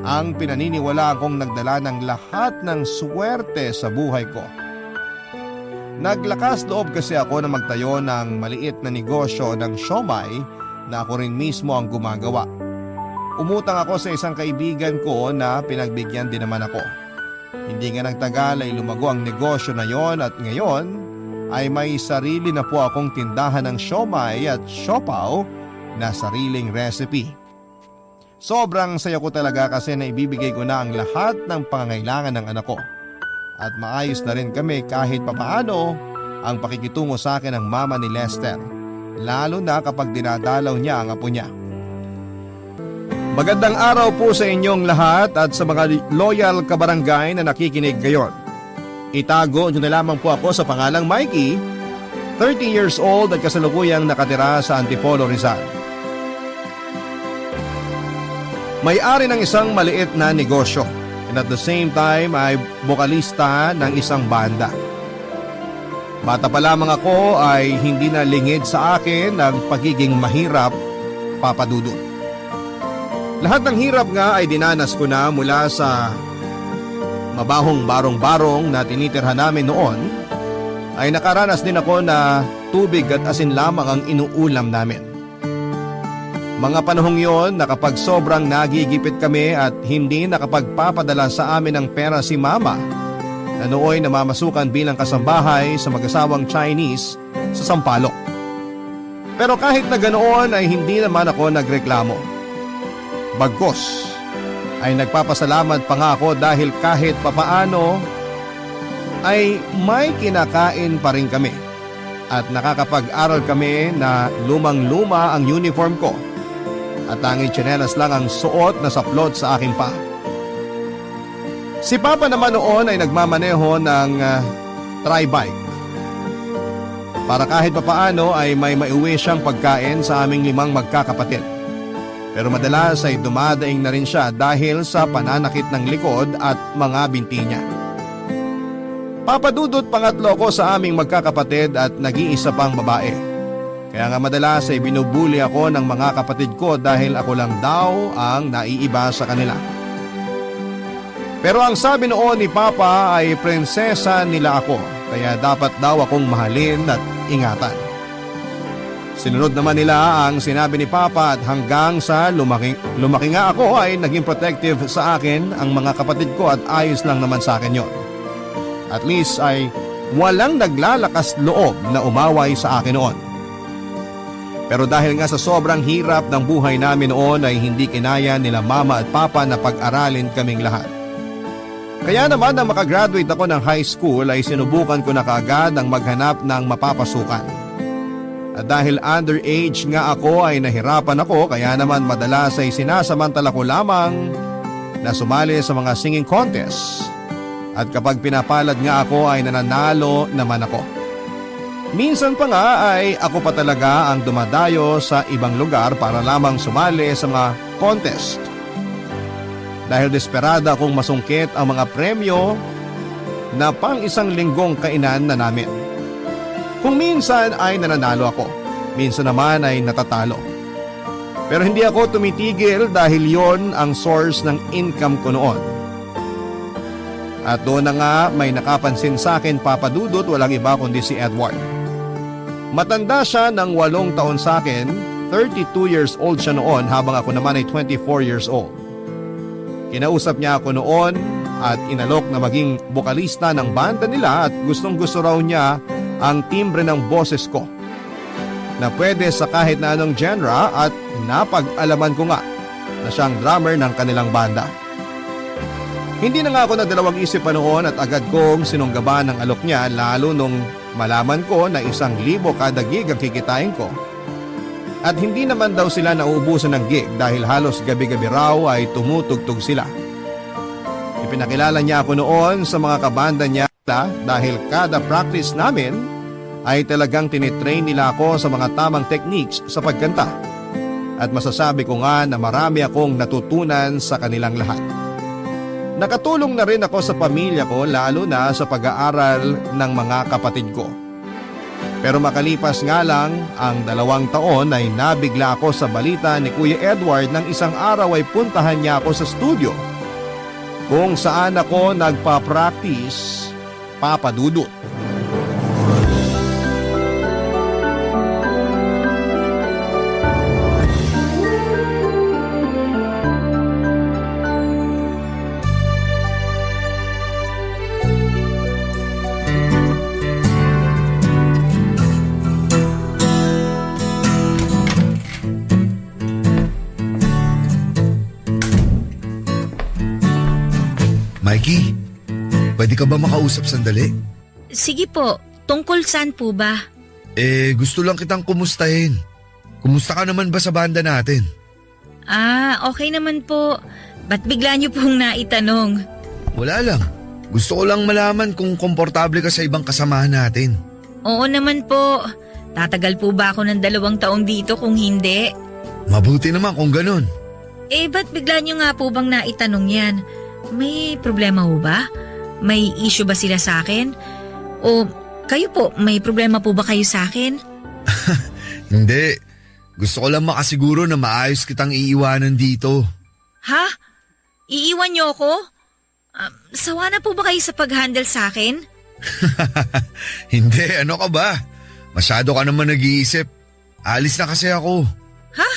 ang pinaniniwala akong nagdala ng lahat ng swerte sa buhay ko. Naglakas loob kasi ako na magtayo ng maliit na negosyo ng siomai na ako rin mismo ang gumagawa. Umutang ako sa isang kaibigan ko na pinagbigyan din naman ako. Hindi nga nagtagal ay lumago ang negosyo na yon at ngayon ay may sarili na po akong tindahan ng siomai at siopaw na sariling recipe. Sobrang saya ko talaga kasi naibibigay ko na ang lahat ng pangangailangan ng anak ko. At maayos na rin kami kahit papaano ang pakikitungo sa akin ng mama ni Lester, lalo na kapag dinadalaw niya ang apo niya. Magandang araw po sa inyong lahat at sa mga loyal kabarangay na nakikinig ngayon. Itago niyo na lamang po ako sa pangalang Mikey, 30 years old at kasalukuyang nakatira sa Antipolo, Rizal. May-ari ng isang maliit na negosyo and at the same time ay bokalista ng isang banda. Bata pa lamang ako ay hindi na lingid sa akin ang pagiging mahirap, Papa Dudut. Lahat ng hirap nga ay dinanas ko na mula sa mabahong barong-barong na tinitirhan namin noon, ay nakaranas din ako na tubig at asin lamang ang inuulam namin. Mga panahong yon na kapag sobrang nagigipit kami at hindi nakapagpapadala sa amin ng pera si Mama, na nooy namamasukan bilang kasambahay sa mag-asawang Chinese sa Sampaloc. Pero kahit na ganoon ay hindi naman ako nagreklamo. Bagkus ay nagpapasalamat pa nga ako dahil kahit papaano ay may kinakain pa rin kami at nakakapag-aral kami na lumang-luma ang uniform ko at tanging tsinelas lang ang suot na saplot sa aking paa. Si Papa naman noon ay nagmamaneho ng tri-bike para kahit papaano ay may maiuwi siyang pagkain sa aming 5 magkakapatid. Pero madalas ay dumadaing na rin siya dahil sa pananakit ng likod at mga binti niya. Papa Dudut, pangatlo ko sa aming magkakapatid at nag-iisa pang babae. Kaya nga madalas ay binubuli ako ng mga kapatid ko dahil ako lang daw ang naiiba sa kanila. Pero ang sabi noon ni Papa ay prinsesa nila ako, kaya dapat daw akong mahalin at ingatan. Sinunod naman nila ang sinabi ni Papa at hanggang sa lumaki nga ako ay naging protective sa akin ang mga kapatid ko at ayos lang naman sa akin yon. At least ay walang naglalakas loob na umaway sa akin noon. Pero dahil nga sa sobrang hirap ng buhay namin noon ay hindi kinaya nila Mama at Papa na pag-aralin kaming lahat. Kaya naman nang makagraduate ako ng high school ay sinubukan ko na kaagad ang maghanap ng mapapasukan. At dahil underage nga ako ay nahirapan ako kaya naman madalas ay sinasamantala ko lamang na sumali sa mga singing contest. At kapag pinapalad nga ako ay nananalo naman ako. Minsan pa nga ay ako pa talaga ang dumadayo sa ibang lugar para lamang sumali sa mga contest. Dahil desperada akong masungkit ang mga premyo na pang isang linggong kainan na namin. Kung minsan ay nananalo ako, minsan naman ay natatalo. Pero hindi ako tumitigil dahil yon ang source ng income ko noon. At doon na nga may nakapansin sa akin, Papa Dudut, walang iba kundi si Edward. Matanda siya ng 8 taon sa akin, 32 years old siya noon habang ako naman ay 24 years old. Kinausap niya ako noon at inalok na maging bokalista ng banda nila at gustong gusto raw niya ang timbre ng boses ko na pwede sa kahit na anong genre at napag-alaman ko nga na siyang drummer ng kanilang banda. Hindi na nga ako nagdalawang isip pa noon at agad kong sinunggaban ng alok niya lalo nung malaman ko na 1,000 kada gig ang kikitain ko. At hindi naman daw sila nauubusan ng gig dahil halos gabi-gabi raw ay tumutugtog sila. Ipinakilala niya ako noon sa mga kabanda niya dahil kada practice namin ay talagang tinitrain nila ako sa mga tamang techniques sa pagkanta. At masasabi ko nga na marami akong natutunan sa kanilang lahat. Nakatulong na rin ako sa pamilya ko lalo na sa pag-aaral ng mga kapatid ko. Pero makalipas nga lang ang 2 taon ay nabigla ako sa balita ni Kuya Edward nang isang araw ay puntahan niya ako sa studio kung saan ako nagpa-practice papadudot. Mikey, pwede ka ba makausap sandali? Sige po, tungkol saan po ba? Gusto lang kitang kumustahin. Kumusta ka naman ba sa banda natin? Okay naman po. Ba't bigla niyo pong naitanong? Wala lang. Gusto ko lang malaman kung komportable ka sa ibang kasamahan natin. Oo naman po. Tatagal po ba ako ng 2 taon dito kung hindi? Mabuti naman kung ganun. Ba't bigla niyo nga po bang naitanong yan? May problema ho ba? May issue ba sila sa akin? O kayo po, may problema po ba kayo sa akin? Hindi. Gusto ko lang makasiguro na maayos kitang iiwanan dito. Ha? Iiwan niyo ako? Sawa na po ba kayo sa pag-handle sa akin? Hindi, ano ka ba? Masyado ka naman nag-iisip. Alis na kasi ako. Ha?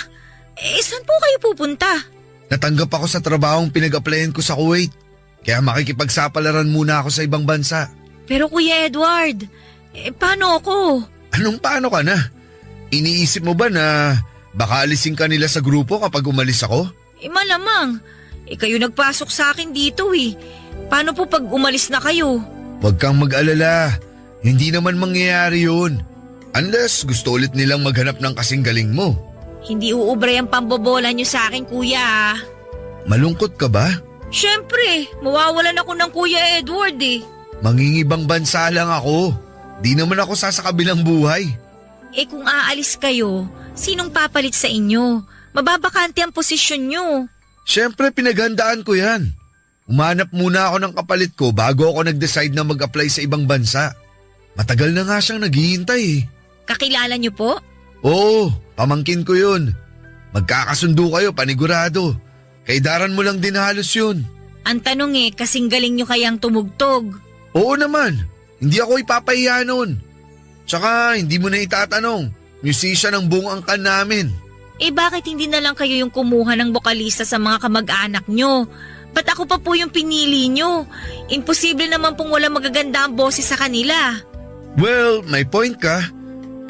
Saan po kayo pupunta? Natanggap ako sa trabahong pinag-applyan ko sa Kuwait. Kaya makikipagsapalaran muna ako sa ibang bansa. Pero Kuya Edward, paano ako? Anong paano ka na? Iniisip mo ba na baka alisin ka nila sa grupo kapag umalis ako? Malamang. Kayo nagpasok sa akin dito eh. Paano po pag umalis na kayo? Huwag kang mag-alala. Hindi naman mangyayari yun. Unless gusto ulit nilang maghanap ng kasing galing mo. Hindi uubray ang pambobola niyo sa akin, kuya. Malungkot ka ba? Siyempre, mawawalan ako ng Kuya Edward eh. Mangingibang bansa lang ako. Di naman ako sasakabilang buhay. Kung aalis kayo, sinong papalit sa inyo? Mababakante ang posisyon niyo. Siyempre pinaghandaan ko yan. Umanap muna ako ng kapalit ko bago ako nag-decide na mag-apply sa ibang bansa. Matagal na nga siyang naghihintay eh. Kakilala niyo po? Oo, pamangkin ko yun. Magkakasundo kayo, panigurado. Kaidaran mo lang din halos yun. Ang tanong kasing galing niyo kayang tumugtog. Oo naman, hindi ako ipapahiya nun. Tsaka hindi mo na itatanong, musician ang buong angkan namin. Bakit hindi na lang kayo yung kumuha ng bokalista sa mga kamag-anak nyo? Ba't ako pa po yung pinili nyo? Imposible naman pong wala magaganda ang boses sa kanila. Well, may point ka.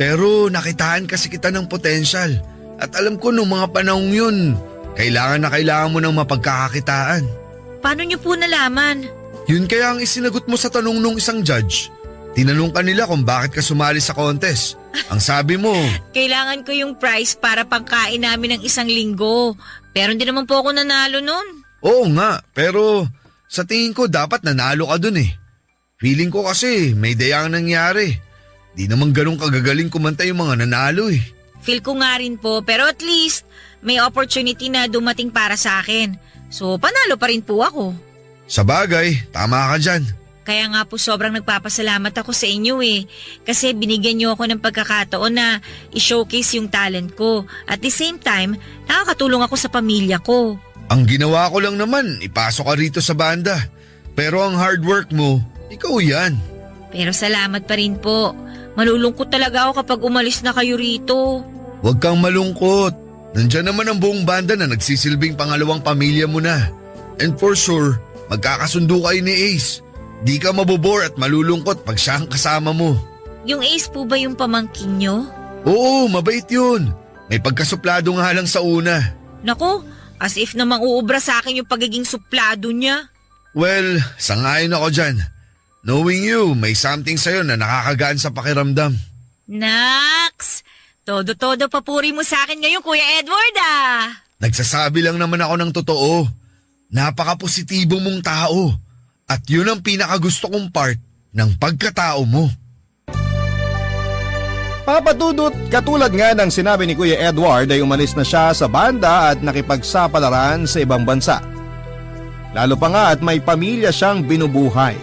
Pero nakitaan kasi kita ng potensyal. At alam ko nung mga panahong yun, kailangan na kailangan mo ng mapagkakakitaan. Paano nyo po nalaman? Yun kaya ang isinagot mo sa tanong nung isang judge. Tinanong ka nila kung bakit ka sumali sa contest. Ang sabi mo, Kailangan ko yung prize para pangkain namin ng 1 linggo. Pero hindi naman po ako nanalo nun. oo nga, pero sa tingin ko dapat nanalo ka dun eh. Feeling ko kasi may dayang nangyari. Di naman ganun kagagaling kumanta yung mga nanalo eh. Feel ko nga rin po, pero at least may opportunity na dumating para sa akin. So panalo pa rin po ako. Sa bagay, tama ka dyan. Kaya nga po sobrang nagpapasalamat ako sa inyo eh. Kasi binigyan niyo ako ng pagkakataon na i-showcase yung talent ko. At the same time, nakakatulong ako sa pamilya ko. Ang ginawa ko lang naman, ipasok ka rito sa banda. Pero ang hard work mo, ikaw yan. Pero salamat pa rin po. Malulungkot talaga ako kapag umalis na kayo rito. Huwag kang malungkot. Nandyan naman ang buong banda na nagsisilbing pangalawang pamilya mo na. And for sure, magkakasundo kayo ni Ace. Di ka mabobore at malulungkot pag siya ang kasama mo. Yung Ace po ba yung pamangkin nyo? Oo, mabait yun. May pagkasuplado nga lang sa una. Nako, as if namang uubra sa akin yung pagiging suplado niya. Well, sangayon ako dyan. Knowing you, may something sa'yo na nakakagaan sa pakiramdam. Naks! Todo-todo papuri mo sa akin ngayon, Kuya Edward ah! Nagsasabi lang naman ako ng totoo. Napaka-positibo mong tao. At yun ang pinakagusto kong part ng pagkatao mo. Papadudot, katulad nga ng sinabi ni Kuya Edward ay umalis na siya sa banda at nakipagsapalaran sa ibang bansa. Lalo pa nga at may pamilya siyang binubuhay.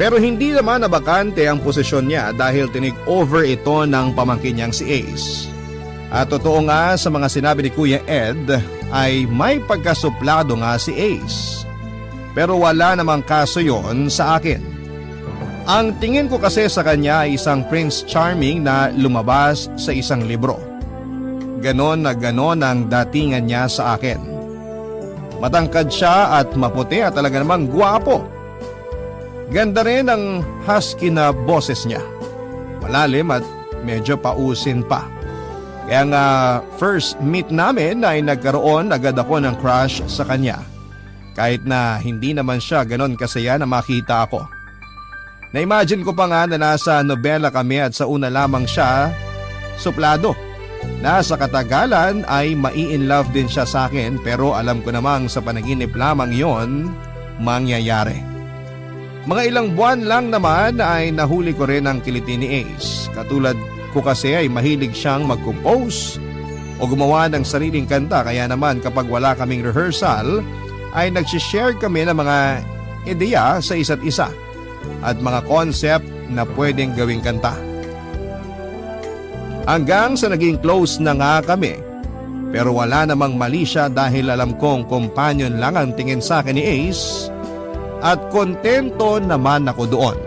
Pero hindi naman nabakante ang posisyon niya dahil tinig-over ito ng pamangkin niyang si Ace. At totoo nga sa mga sinabi ni Kuya Ed ay may pagkasuplado nga si Ace. Pero wala namang kaso yon sa akin. Ang tingin ko kasi sa kanya ay isang Prince Charming na lumabas sa isang libro. Ganon na ganon ang datingan niya sa akin. Matangkad siya at maputi at talaga namang gwapo. Ganda rin ang husky na boses niya. Malalim at medyo pausin pa. Kaya nga first meet namin ay nagkaroon agad ako ng crush sa kanya. Kahit na hindi naman siya ganon kasaya na makita ako. Na-imagine ko pa nga na nasa nobela kami at sa una lamang siya suplado. Nasa katagalan ay mai-in-love din siya sa akin pero alam ko namang sa panaginip lamang yon mangyayari. Mga ilang buwan lang naman ay nahuli ko rin ang kiliti ni Ace. Katulad ko kasi ay mahilig siyang mag-compose o gumawa ng sariling kanta kaya naman kapag wala kaming rehearsal ay nagsishare kami ng mga ideya sa isa't isa at mga concept na pwedeng gawing kanta. Hanggang sa naging close na nga kami. Pero wala namang mali siya dahil alam kong companion lang ang tingin sa akin ni Ace at kontento naman ako doon.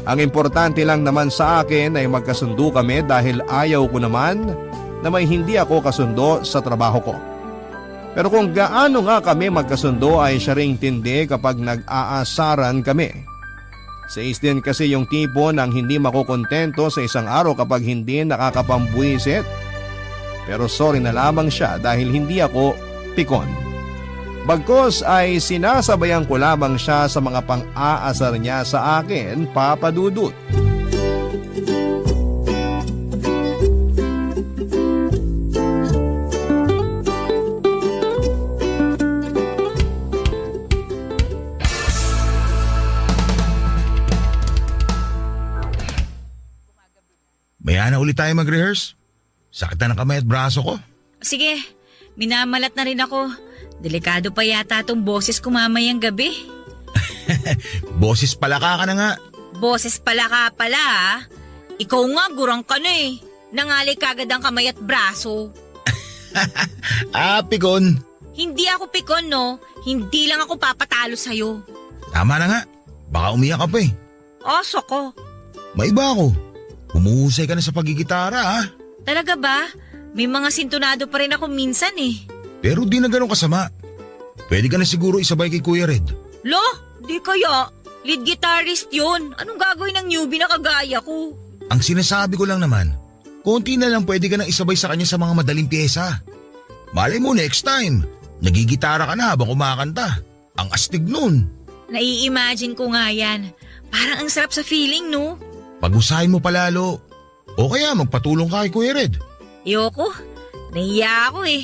Ang importante lang naman sa akin ay magkasundo kami dahil ayaw ko naman na may hindi ako kasundo sa trabaho ko. Pero kung gaano nga kami magkasundo ay siya ring tindi kapag nag-aasaran kami. Si Ace din kasi yung tipo ng hindi makukontento sa isang araw kapag hindi nakakapambuisit. Pero sorry na lamang siya dahil hindi ako pikon. Bagkos ay sinasabayan ko lamang siya sa mga pang-aasar niya sa akin, Papa Dudut. Maya na ulit tayo mag-rehearse. Sakit na ng kamay at braso ko. Sige, minamalat na rin ako. Delikado pa yata tong boses ko mamayang gabi. Boses palaka ka na nga. Boses pala ka pala ah. Ikaw nga gurang ka na eh. Nangalay kagad ang kamay at braso. Pikon. Hindi ako pikon no. Hindi lang ako papatalo sa'yo. Tama na nga. Baka umiyak ka pa eh. Oso ko. May iba ako. Humuhusay ka na sa pagigitara ha. Talaga ba? May mga sintonado pa rin ako minsan eh. Pero di na ganun kasama. Pwede ka na siguro isabay kay Kuya Red. Lo, di kaya. Lead guitarist yun. Anong gagawin ng newbie na kagaya ko? Ang sinasabi ko lang naman, konti na lang pwede ka nang isabay sa kanya sa mga madaling pyesa. Malay mo next time, nagigitara ka na habang kumakanta. Ang astig nun. Nai-imagine ko nga yan. Parang ang sarap sa feeling no? Pag-usahin mo palalo. O kaya magpatulong ka kay Kuya Red. Ayoko. Nahiya ako eh.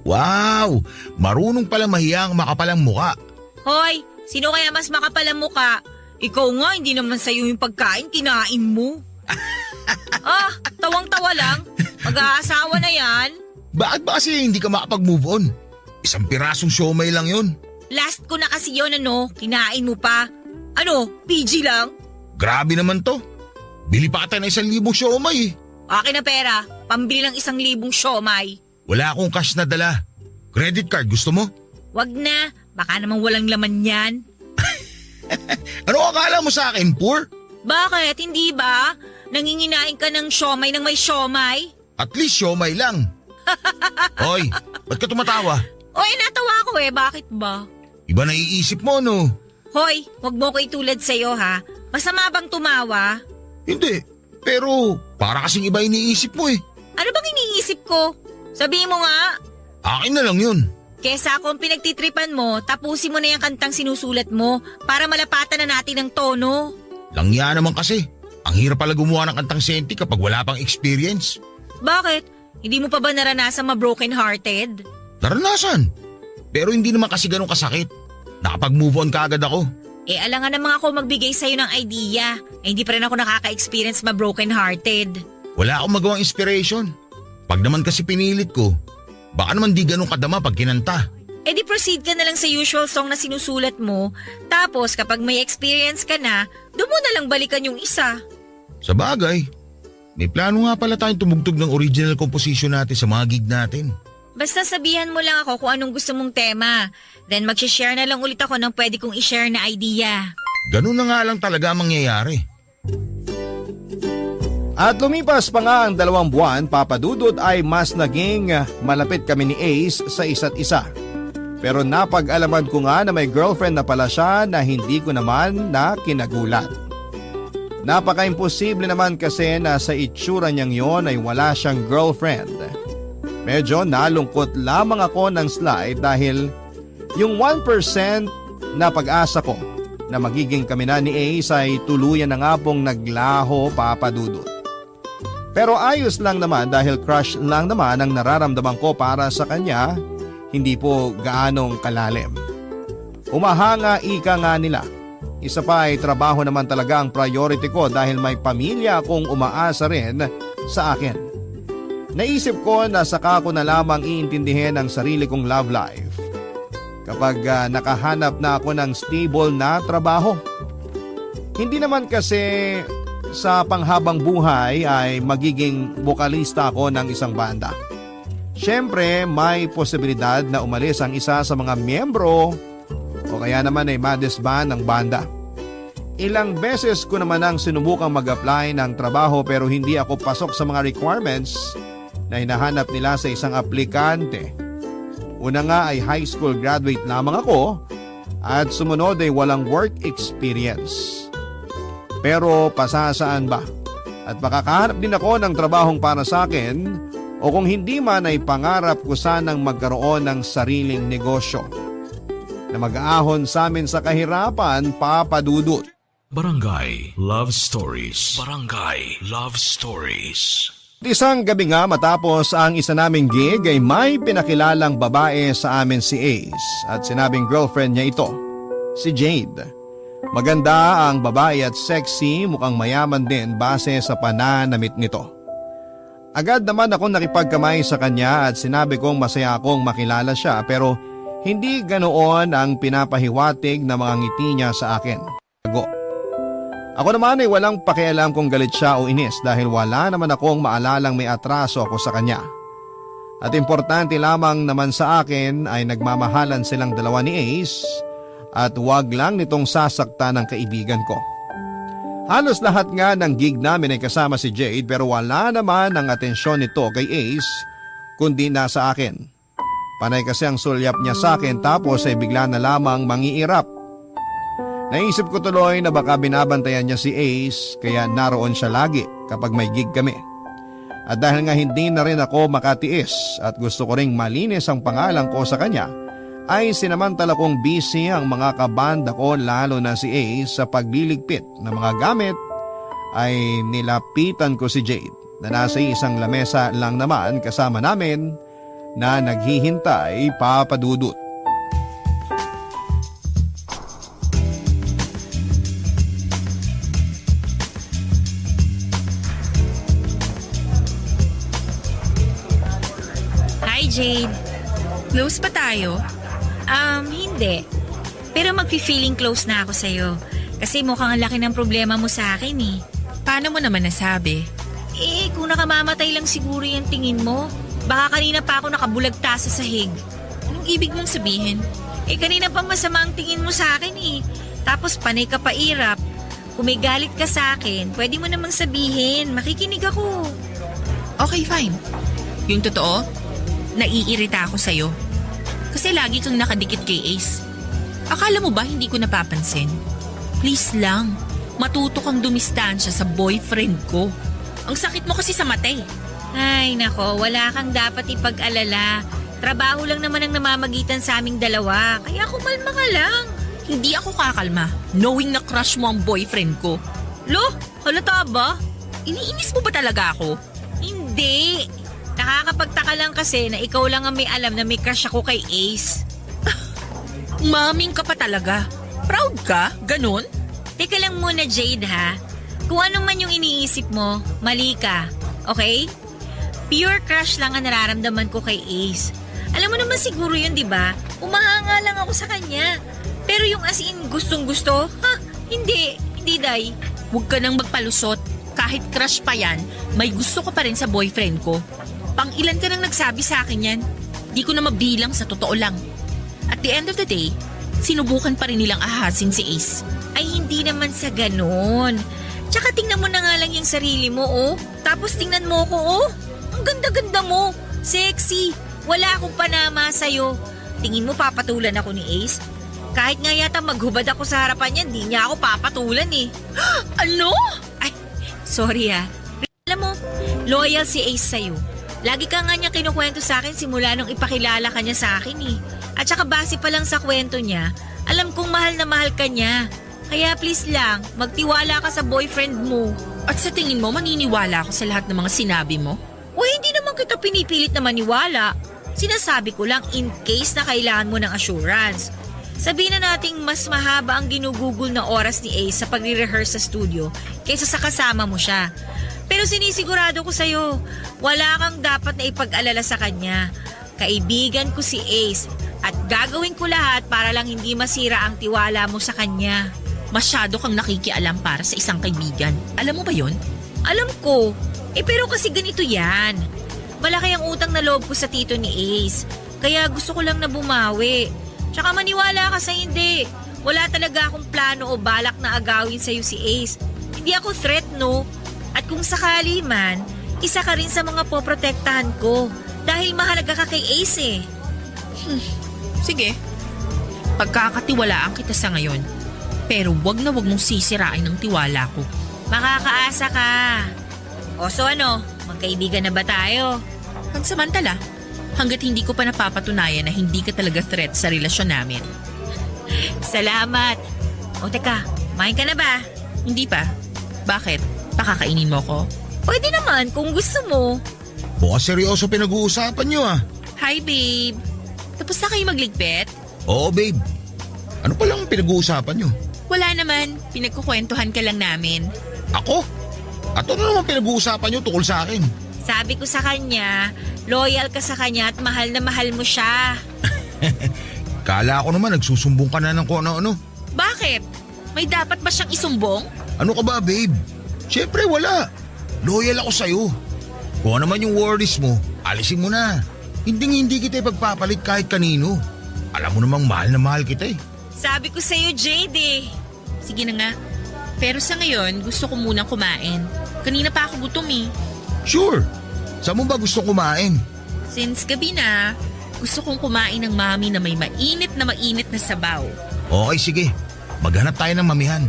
Wow! Marunong pala mahiyang makapalang muka. Hoy, sino kaya mas makapal ang muka? Ikaw nga, hindi naman sa'yo yung pagkain, kinain mo. Tawang-tawa lang. Mag-aasawa na yan. Bakit ba kasi hindi ka makapag-move on? Isang pirasong siomay lang yun. Last ko na kasi yun kinain mo pa. PG lang? Grabe naman to. Bili pa kita ng 1,000 siomay eh. Akin na pera, pambili ng 1,000 siomay. Wala akong cash na dala. Credit card, gusto mo? Wag na, baka namang walang laman yan. Ano akala mo sa akin, poor? Bakit, hindi ba? Nanginginain ka ng siomay ng may siomay? At least siomay lang. Hoy, ba't ka tumatawa? Oy, natawa ko bakit ba? Iba naiisip mo, no? Hoy, wag mo ko itulad sa'yo ha. Masama bang tumawa? Hindi, pero para kasing iba iniisip mo eh. Ano bang iniisip ko? Sabihin mo nga. Akin na lang yun. Kesa kung pinagtitripan mo, tapusin mo na yung kantang sinusulat mo para malapatan na natin ang tono. Langya naman kasi. Ang hirap pala gumawa ng kantang senti kapag wala pang experience. Bakit? Hindi mo pa ba naranasan ma-broken-hearted? Naranasan. Pero hindi naman kasi ganun kasakit. Nakapag-move on ka agad ako. Alangan naman ako magbigay sa'yo ng idea. Hindi pa rin ako nakaka-experience ma-broken-hearted. Wala akong magawang inspiration. Pag naman kasi pinilit ko, baka naman di ganun kadama pag kinanta. Di proceed ka na lang sa usual song na sinusulat mo. Tapos kapag may experience ka na, doon mo na lang balikan yung isa. Sa bagay, may plano nga pala tayong tumugtog ng original composition natin sa mga gig natin. Basta sabihan mo lang ako kung anong gusto mong tema. Then mag-share na lang ulit ako ng pwede kong i-share na idea. Ganun na nga lang talaga ang mangyayari. At lumipas pa nga ang 2 buwan, Papa Dudut, ay mas naging malapit kami ni Ace sa isa't isa. Pero napag-alaman ko nga na may girlfriend na pala siya na hindi ko naman na kinagulat. Napaka-imposible naman kasi na sa itsura niyang yon ay wala siyang girlfriend. Medyo nalungkot lamang ako ng slight dahil yung 1% na pag-asa ko na magiging kami na ni Ace ay tuluyan na nga pong naglaho, Papa Dudut. Pero ayos lang naman dahil crush lang naman ang nararamdaman ko para sa kanya, hindi po gaanong kalalim. Umahanga ika nga nila. Isa pa ay trabaho naman talaga ang priority ko dahil may pamilya akong umaasa rin sa akin. Naisip ko na saka ko na lamang iintindihin ang sarili kong love life kapag nakahanap na ako ng stable na trabaho. Hindi naman kasi sa panghabang buhay ay magiging bokalista ako ng isang banda. Siyempre, may posibilidad na umalis ang isa sa mga miyembro o kaya naman ay madisband ng banda. Ilang beses ko naman ang sinubukang mag-apply ng trabaho pero hindi ako pasok sa mga requirements na hinahanap nila sa isang aplikante. Una nga ay high school graduate lamang ako at sumunod ay walang work experience. Pero pasasaan ba? At makakahanap din ako ng trabahong para sa akin o kung hindi man ay pangarap ko sanang magkaroon ng sariling negosyo na mag-aahon sa amin sa kahirapan, Papa Dudut. Barangay Love Stories. Barangay Love Stories. Isang gabi nga matapos ang isa naming gig ay may pinakilalang babae sa amin si Ace at sinabing girlfriend niya ito, si Jade. Maganda ang babae at sexy, mukhang mayaman din base sa pananamit nito. Agad naman ako nakipagkamay sa kanya at sinabi kong masaya akong makilala siya pero hindi ganoon ang pinapahiwatig na mga ngiti niya sa akin. Ako naman ay walang pakialam kung galit siya o inis dahil wala naman akong maalalang may atraso ako sa kanya. At importante lamang naman sa akin ay nagmamahalan silang dalawa ni Ace at wag lang nitong sasaktan ng kaibigan ko. Halos lahat nga ng gig namin ay kasama si Jade pero wala naman ang atensyon nito kay Ace kundi nasa akin. Panay kasi ang sulyap niya sa akin tapos ay bigla na lamang mangiirap. Naisip ko tuloy na baka binabantayan niya si Ace kaya naroon siya lagi kapag may gig kami. At dahil nga hindi na rin ako makatiis at gusto ko ring malinis ang pangalan ko sa kanya, ay sinamantala kong busy ang mga kabanda ko lalo na si Ace sa pagliligpit ng mga gamit ay nilapitan ko si Jade na nasa isang lamesa lang naman kasama namin na naghihintay, Papa Dudut. Hi Jade. Close pa tayo? Hindi. Pero magfi-feeling close na ako sa'yo. Kasi mukhang ang laki ng problema mo sa akin eh. Paano mo naman nasabi? Kung nakamamatay lang siguro yung tingin mo. Baka kanina pa ako nakabulagta sa sahig. Anong ibig mong sabihin? Kanina pa masama ang tingin mo sa akin eh. Tapos panay ka pa irap. Kung may galit ka sa akin, pwede mo namang sabihin. Makikinig ako. Okay, fine. Yung totoo, naiirita ako sa'yo. Kasi lagi kang nakadikit kay Ace. Akala mo ba hindi ko napapansin? Please lang, matuto kang dumistansya sa boyfriend ko. Ang sakit mo kasi sa mata eh. Ay nako, wala kang dapat ipag-alala. Trabaho lang naman ang namamagitan sa aming dalawa, kaya kumalma ka lang. Hindi ako kakalma, knowing na crush mo ang boyfriend ko. Lo, halata ba? Iniinis mo ba talaga ako? Hindi. Nakakapagtaka lang kasi na ikaw lang ang may alam na may crush ako kay Ace. Maming ka pa talaga. Proud ka? Ganon? Teka lang muna, Jade, ha? Kung ano man yung iniisip mo, mali ka. Okay? Pure crush lang ang nararamdaman ko kay Ace. Alam mo naman siguro yun, di ba? Umahanga lang ako sa kanya. Pero yung as in gustong-gusto, hindi. Hindi, Day. Huwag ka nang magpalusot. Kahit crush pa yan, may gusto ka pa rin sa boyfriend ko. Pang-ilan ka nang nagsabi sa akin yan? Di ko na mabilang sa totoo lang. At the end of the day, sinubukan pa rin nilang ahasin si Ace. Ay, hindi naman sa ganun. Tsaka tingnan mo na nga lang yung sarili mo, oh. Tapos tingnan mo ko, oh. Ang ganda-ganda mo. Sexy. Wala akong panama sa'yo. Tingin mo papatulan ako ni Ace? Kahit nga yata maghubad ako sa harapan niya, di niya ako papatulan eh. Ano? Ay, sorry ah. Alam mo, loyal si Ace sa'yo. Lagi ka nga niya kinukwento sa akin simula nung ipakilala ka niya sa akin eh. At saka base pa lang sa kwento niya, alam kong mahal na mahal ka niya. Kaya please lang, magtiwala ka sa boyfriend mo. At sa tingin mo, maniniwala ako sa lahat ng mga sinabi mo? O hindi naman kita pinipilit na maniwala. Sinasabi ko lang in case na kailangan mo ng assurance. Sabihin na nating mas mahaba ang ginugugol na oras ni Ace sa pagre-rehearse sa studio kaysa sa kasama mo siya. Pero sinisigurado ko sa'yo, wala kang dapat na ipag-alala sa kanya. Kaibigan ko si Ace at gagawin ko lahat para lang hindi masira ang tiwala mo sa kanya. Masyado kang nakikialam para sa isang kaibigan. Alam mo ba yon? Alam ko. Pero kasi ganito yan. Malaki ang utang na loob ko sa tito ni Ace. Kaya gusto ko lang na bumawi. Tsaka maniwala ka sa hindi. Wala talaga akong plano o balak na agawin sa'yo si Ace. Hindi ako threat, no? At kung sakali man, isa ka rin sa mga poprotektahan ko. Dahil mahalaga ka kay Ace eh. Sige. Pagkakatiwalaan kita sa ngayon. Pero wag na wag mong sisirain ang tiwala ko. Makakaasa ka. O so ano, magkaibigan na ba tayo? Pansamantala, hanggat hindi ko pa napapatunayan na hindi ka talaga threat sa relasyon namin. Salamat. O teka, kumain ka na ba? Hindi pa. Bakit? Pakakainin mo ko? Pwede naman kung gusto mo. Bukas seryoso pinag-uusapan nyo ah. Hi, babe. Tapos na kayo magligpit? Oo babe. Ano palang pinag-uusapan nyo? Wala naman. Pinagkukwentuhan ka lang namin. Ako? At ano naman pinag-uusapan nyo tungkol sa akin? Sabi ko sa kanya, loyal ka sa kanya at mahal na mahal mo siya. Kala ko naman nagsusumbong ka na ng kung ano-ano. Bakit? May dapat ba siyang isumbong? Ano ka ba babe? Siyempre wala. Loyal ako sa'yo. Kung ano naman yung worries mo, alisin mo na. Hindi kita ipagpapalit kahit kanino. Alam mo namang mahal na mahal kita eh. Sabi ko sa'yo, Jade eh. Sige na nga. Pero sa ngayon, gusto ko munang kumain. Kanina pa ako gutom eh. Sure. Saan mo ba gusto kumain? Since gabi na, gusto kong kumain ng mami na may mainit na sabaw. Okay sige. Maghanap tayo ng mamihan.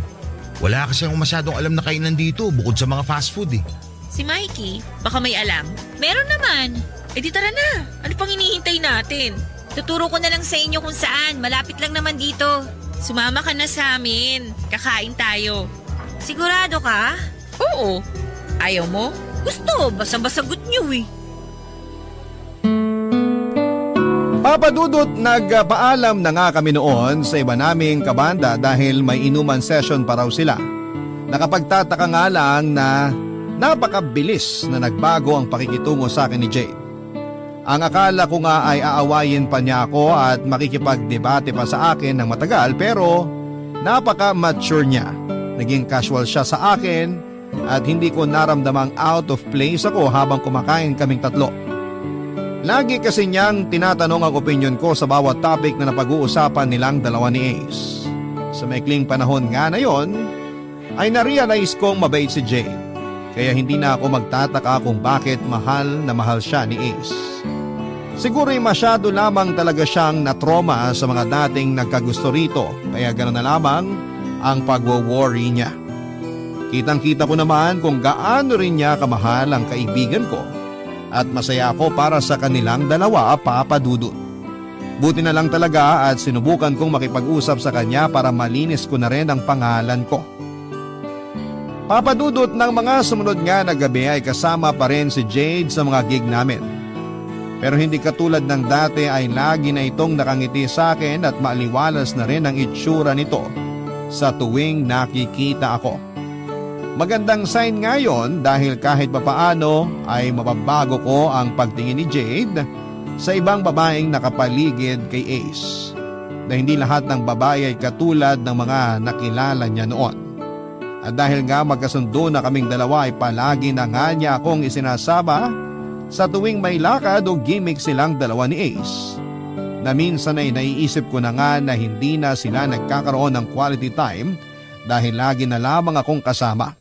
Wala kasi akong masyadong alam na kainan dito bukod sa mga fast food eh. Si Mikey, baka may alam. Meron naman. Eh di tara na. Ano pang hinihintay natin? Tuturo ko na lang sa inyo kung saan. Malapit lang naman dito. Sumama ka na sa amin. Kakain tayo. Sigurado ka? Oo. Ayaw mo? Gusto, basa-basagot niyo eh. Papa Dudut, nagpaalam na nga kami noon sa iba naming kabanda dahil may inuman session pa raw sila. Nakapagtataka nga lang na napakabilis na nagbago ang pakikitungo sa akin ni Jade. Ang akala ko nga ay aawayin pa niya ako at makikipagdebate pa sa akin ng matagal pero napaka-mature niya. Naging casual siya sa akin at hindi ko naramdamang out of place ako habang kumakain kaming tatlo. Lagi kasi niyang tinatanong ang opinion ko sa bawat topic na napag-uusapan nilang dalawa ni Ace. Sa maikling panahon nga na yon, ay narealize kong mabait si Jade. Kaya hindi na ako magtataka kung bakit mahal na mahal siya ni Ace. Siguro'y masyado lamang talaga siyang natroma sa mga dating nagkagusto rito kaya gano'n na lamang ang pagwo-worry niya. Kitang-kita ko naman kung gaano rin niya kamahal ang kaibigan ko At masaya ako para sa kanilang dalawa, Papa Dudut. Buti na lang talaga at sinubukan kong makipag-usap sa kanya para malinis ko na rin ang pangalan ko. Papa Dudut, ng mga sumunod nga na gabi ay kasama pa rin si Jade sa mga gig namin. Pero hindi katulad ng dati ay lagi na itong nakangiti sa akin at maaliwalas na rin ang itsura nito sa tuwing nakikita ako. Magandang sign ngayon dahil kahit papaano ay mababago ko ang pagtingin ni Jade sa ibang babaeng nakapaligid kay Ace. Na hindi lahat ng babae ay katulad ng mga nakilala niya noon. At dahil nga magkasundo na kaming dalawa ay palagi na nga niya akong isinasama sa tuwing may lakad o gimmick silang dalawa ni Ace. Na minsan ay naiisip ko na nga na hindi na sila nagkakaroon ng quality time dahil lagi na lamang akong kasama.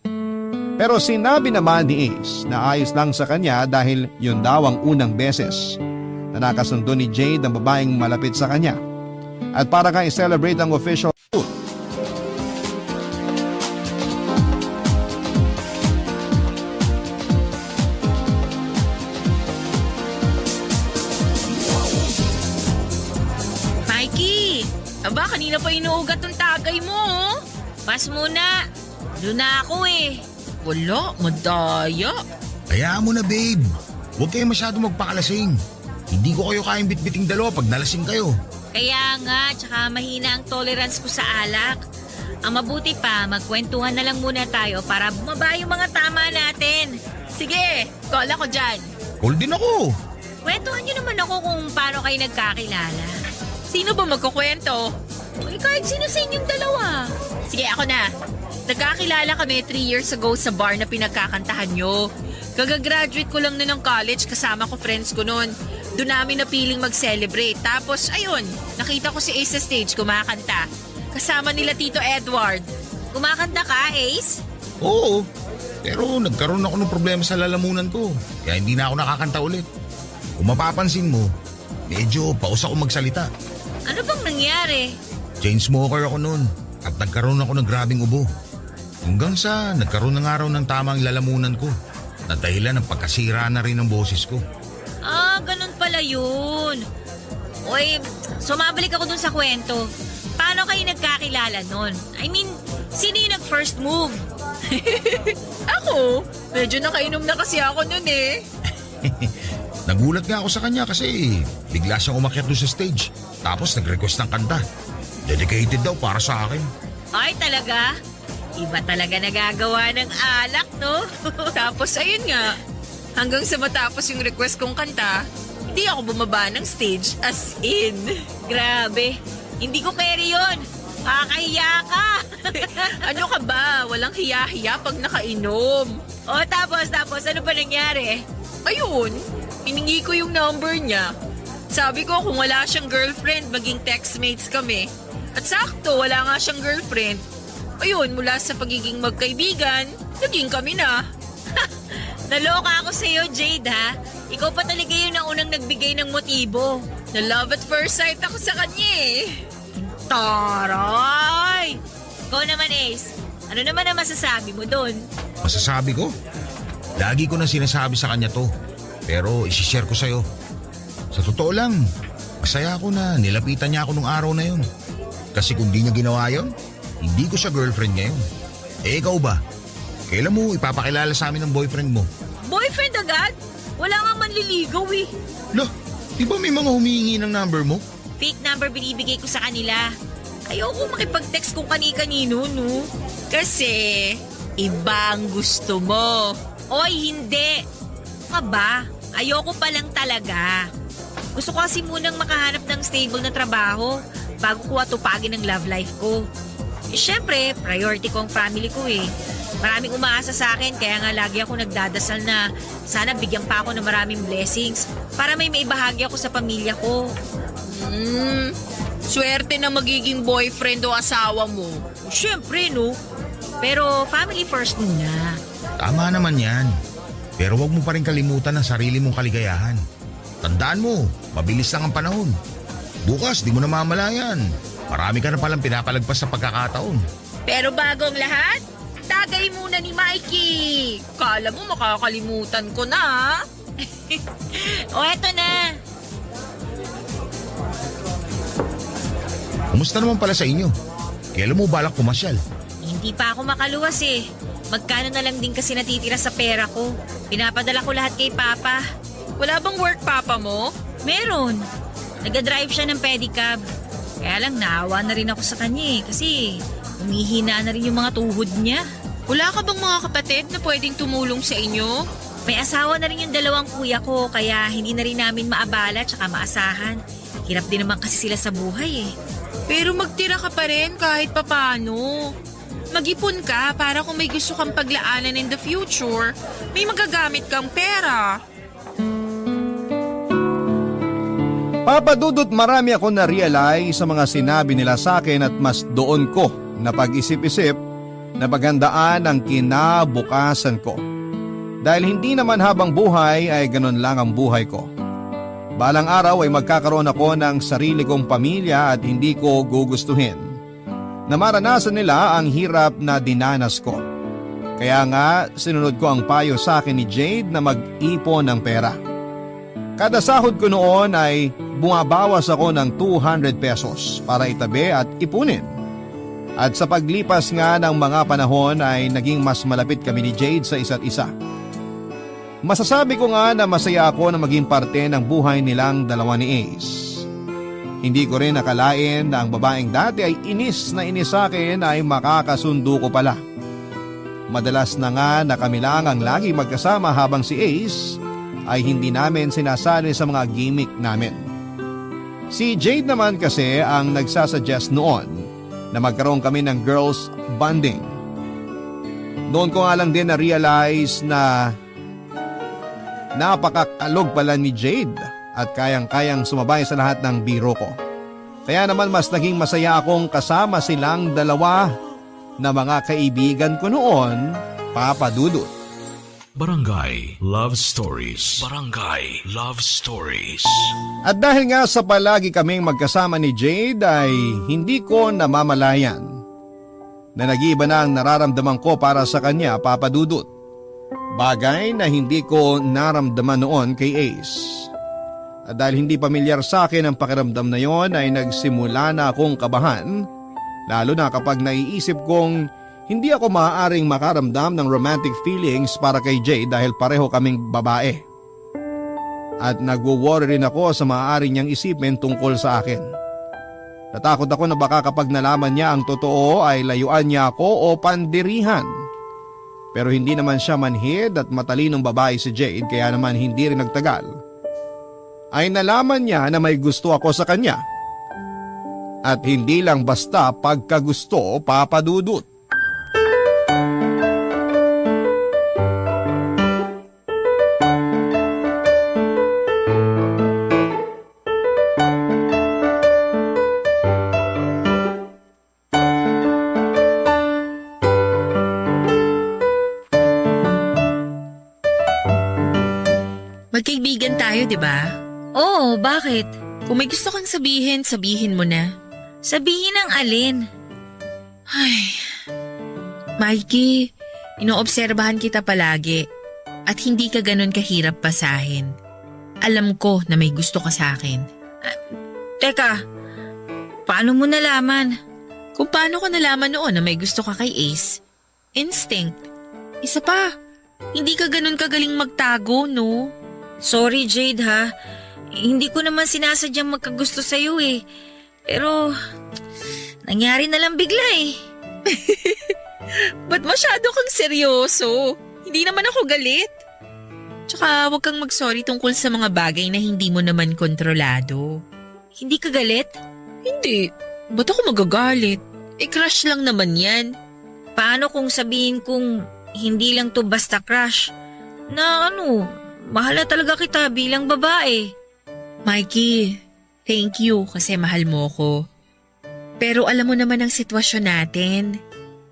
Pero sinabi naman ni Ace na ayos lang sa kanya dahil yun daw ang unang beses na nakasundo ni Jade ang babaeng malapit sa kanya. At para kang i-celebrate ang official shoot. Mikey! Aba, kanina pa inuugat ng tagay mo, oh. Pas muna. Doon na ako eh. Wala, madaya. Hayaan mo na babe. Huwag kayo masyado magpakalasing. Hindi ko kayo kayang bitbiting dalawa pag nalasing kayo. Kaya nga, tsaka mahina ang tolerance ko sa alak. Ang mabuti pa, magkwentuhan na lang muna tayo para bumaba yung mga tama natin. Sige, call ako dyan. Call din ako. Kwentuhan niyo naman ako kung paano kayo nagkakilala. Sino ba magkukwento? Uy, kahit sino sa inyong dalawa. Sige, ako na. Nagkakilala kami 3 years ago sa bar na pinagkakantahan nyo. Kagagraduate ko lang nun ng college, kasama ko friends ko nun. Doon namin napiling mag-celebrate. Tapos, ayun, nakita ko si Ace sa stage kumakanta. Kasama nila Tito Edward. Kumakanta ka, Ace? Oo. Pero nagkaroon ako ng problema sa lalamunan ko. Kaya hindi na ako nakakanta ulit. Kung mapapansin mo, medyo paus ako magsalita. Ano bang nangyari? Chain smoker ako noon at nagkaroon ako ng grabing ubo. Hanggang sa nagkaroon ng araw ng tamang lalamunan ko na dahilan ng pagkasira na rin ng boses ko. Ah, ganun pala yun. Uy, sumabalik ako dun sa kwento. Paano kayo nagkakilala nun? I mean, sino yung nag-first move? Ako? Medyo nakainom na kasi ako nun eh. Nagulat nga ako sa kanya kasi bigla siyang umakyat doon sa stage. Tapos nag-request ng kanta. Dedicated daw para sa akin. Ay, talaga? Iba talaga nagagawa ng alak, no? Tapos ayun nga, hanggang sa matapos yung request kong kanta, hindi ako bumaba ng stage as in. Grabe, hindi ko carry yun. Kakahiya ka. Ano ka ba? Walang hiya-hiya pag nakainom. O tapos, ano ba nangyari? Ayun, hiningi ko yung number niya. Sabi ko kung wala siyang girlfriend, maging textmates kami. At sakto, wala nga siyang girlfriend. Ayun, mula sa pagiging magkaibigan, naging kami na. Naloka ako sa'yo, Jade, ha? Ikaw pa talaga yung naunang nagbigay ng motibo. Na love at first sight ako sa kanya eh. Taray! Ikaw naman, Ace. Ano naman ang masasabi mo doon? Masasabi ko? Lagi ko na sinasabi sa kanya to. Pero isishare ko sa'yo. Sa totoo lang, masaya ako na nilapitan niya ako nung araw na yun. Kasi kung di niya ginawa yun, hindi ko siya girlfriend ngayon. Eh ikaw ba? Kailan mo ipapakilala sa amin ng boyfriend mo? Boyfriend agad? Wala nga manliligaw eh. Lah, di ba may mga humihingi ng number mo? Fake number binibigay ko sa kanila. Ayoko makipag-text kung kani-kanino, no? Kasi, iba ang gusto mo. Oy, hindi. Ka ba? Ayoko pa lang talaga. Gusto ko kasi munang makahanap ng stable na trabaho bago ko atupagin ang love life ko. Eh, syempre, priority ko ang family ko eh. Maraming umaasa sa akin kaya nga lagi ako nagdadasal na sana bigyan pa ako ng maraming blessings para may maibahagi ako sa pamilya ko. Swerte na magiging boyfriend o asawa mo. Syempre, no? Pero family first muna. Tama naman yan. Pero wag mo pa rin kalimutan ang sarili mong kaligayahan. Tandaan mo, mabilis lang ang panahon. Bukas, di mo na mamalayan. Marami ka na palang pinapalagpas sa pagkakataon. Pero bago ang lahat, tagay muna ni Mikey. Kala mo makakalimutan ko na. O eto na. Kumusta naman pala sa inyo? Kailan mo balak pumasyal? Hindi pa ako makaluwas eh. Magkano na lang din kasi natitira sa pera ko. Pinapadala ko lahat kay Papa. Wala bang work papa mo? Meron. Nag-drive siya ng pedicab. Kaya lang naawa na rin ako sa kanya eh. Kasi humihina na rin yung mga tuhod niya. Wala ka bang mga kapatid na pwedeng tumulong sa inyo? May asawa na rin yung dalawang kuya ko. Kaya hindi na rin namin maabala tsaka maasahan. Hirap din naman kasi sila sa buhay eh. Pero magtira ka pa rin kahit papano. Mag-ipon ka para kung may gusto kang paglaanan in the future, may magagamit kang pera. Papadudot, marami ako na-realize sa mga sinabi nila sa akin at mas doon ko na pag-isip-isip na paghandaan ang kinabukasan ko. Dahil hindi naman habang buhay ay ganun lang ang buhay ko. Balang araw ay magkakaroon ako ng sarili kong pamilya at hindi ko gugustuhin na maranasan nila ang hirap na dinanas ko. Kaya nga sinunod ko ang payo sa akin ni Jade na mag-ipon ng pera. Kada sahod ko noon ay bumabawas ako ng 200 pesos para itabi at ipunin. At sa paglipas nga ng mga panahon ay naging mas malapit kami ni Jade sa isa't isa. Masasabi ko nga na masaya ako na maging parte ng buhay nilang dalawa ni Ace. Hindi ko rin nakalain na ang babaeng dati ay inis na inis sa akin ay makakasundo ko pala. Madalas na nga na kami lang ang lagi magkasama habang si Ace ay hindi namin sinasali sa mga gimmick namin. Si Jade naman kasi ang nagsasuggest noon na magkaroon kami ng girls bonding. Noon ko nga lang din na-realize na napakakalog pala ni Jade at kayang-kayang sumabay sa lahat ng biro ko. Kaya naman mas naging masaya akong kasama silang dalawa na mga kaibigan ko noon, Papa Dudut. Barangay Love Stories. Barangay Love Stories. At dahil nga sa palagi kaming magkasama ni Jade ay hindi ko namamalayan na nag-iiba na ang nararamdaman ko para sa kanya, Papa Dudut. Bagay na hindi ko naramdaman noon kay Ace. At dahil hindi pamilyar sa akin ang pakiramdam na yon ay nagsimula na akong kabahan, lalo na kapag naiisip kong hindi ako maaaring makaramdam ng romantic feelings para kay Jade dahil pareho kaming babae. At nagwo-worry rin ako sa maaari niyang isipin tungkol sa akin. Natakot ako na baka kapag nalaman niya ang totoo ay layuan niya ako o pandirihan. Pero hindi naman siya manhid at matalinong babae si Jade kaya naman hindi rin nagtagal. Ay nalaman niya na may gusto ako sa kanya. At hindi lang basta pagkagusto, Papa Dudut. Magkaibigan tayo, di ba? Oo, bakit? Kung may gusto kang sabihin, sabihin mo na. Sabihin ang alin. Ay, Mikey, inoobserbahan kita palagi at hindi ka ganun kahirap pasahin. Alam ko na may gusto ka sa akin. Teka, paano mo nalaman? Kung paano ko nalaman noon na may gusto ka kay Ace? Instinct. Isa pa, hindi ka ganun kagaling magtago, no? Sorry Jade ha, hindi ko naman sinasadyang magkagusto sa'yo eh. Pero, nangyari na lang bigla eh. Ba't masyado kang seryoso? Hindi naman ako galit. Tsaka huwag kang mag-sorry tungkol sa mga bagay na hindi mo naman kontrolado. Hindi ka galit? Hindi. Ba't ako magagalit? Crush lang naman yan. Paano kung sabihin kong hindi lang to basta crush? Na mahal na talaga kita bilang babae. Mikey, thank you kasi mahal mo ko. Pero alam mo naman ang sitwasyon natin.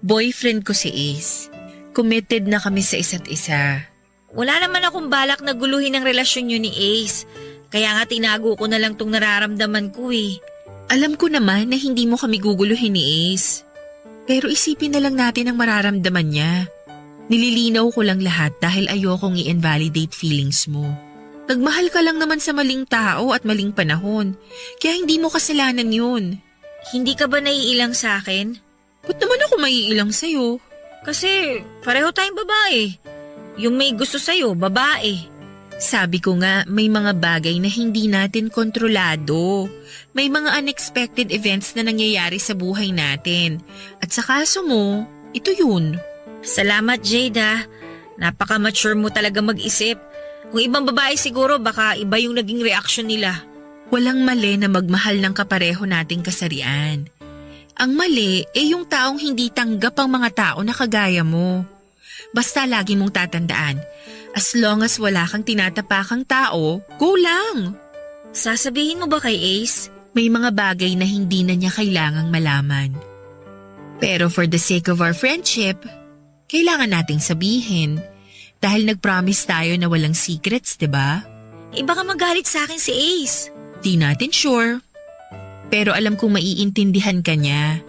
Boyfriend ko si Ace. Committed na kami sa isa't isa. Wala naman akong balak na guluhin ang relasyon niyo ni Ace. Kaya nga tinago ko na lang tong nararamdaman ko eh. Alam ko naman na hindi mo kami guguluhin ni Ace. Pero isipin na lang natin ang mararamdaman niya. Nililinaw ko lang lahat dahil ayokong i-invalidate feelings mo. Nagmahal ka lang naman sa maling tao at maling panahon. Kaya hindi mo kasalanan yun. Hindi ka ba naiilang sa akin? Ba't naman ako maiilang sa'yo? Kasi pareho tayong babae. Yung may gusto sa'yo, babae. Sabi ko nga, may mga bagay na hindi natin kontrolado. May mga unexpected events na nangyayari sa buhay natin. At sa kaso mo, ito yun. Salamat, Jade. Napaka-mature mo talaga mag-isip. Kung ibang babae siguro, baka iba yung naging reaksyon nila. Walang mali na magmahal ng kapareho nating kasarian. Ang mali yung taong hindi tanggap ang mga tao na kagaya mo. Basta lagi mong tatandaan, as long as wala kang tinatapakang tao, go lang. Sasabihin mo ba kay Ace? May mga bagay na hindi na niya kailangang malaman. Pero for the sake of our friendship, kailangan nating sabihin. Dahil nag-promise tayo na walang secrets, 'di ba? Baka magalit sa akin si Ace. Di natin sure. Pero alam kong maiintindihan ka niya.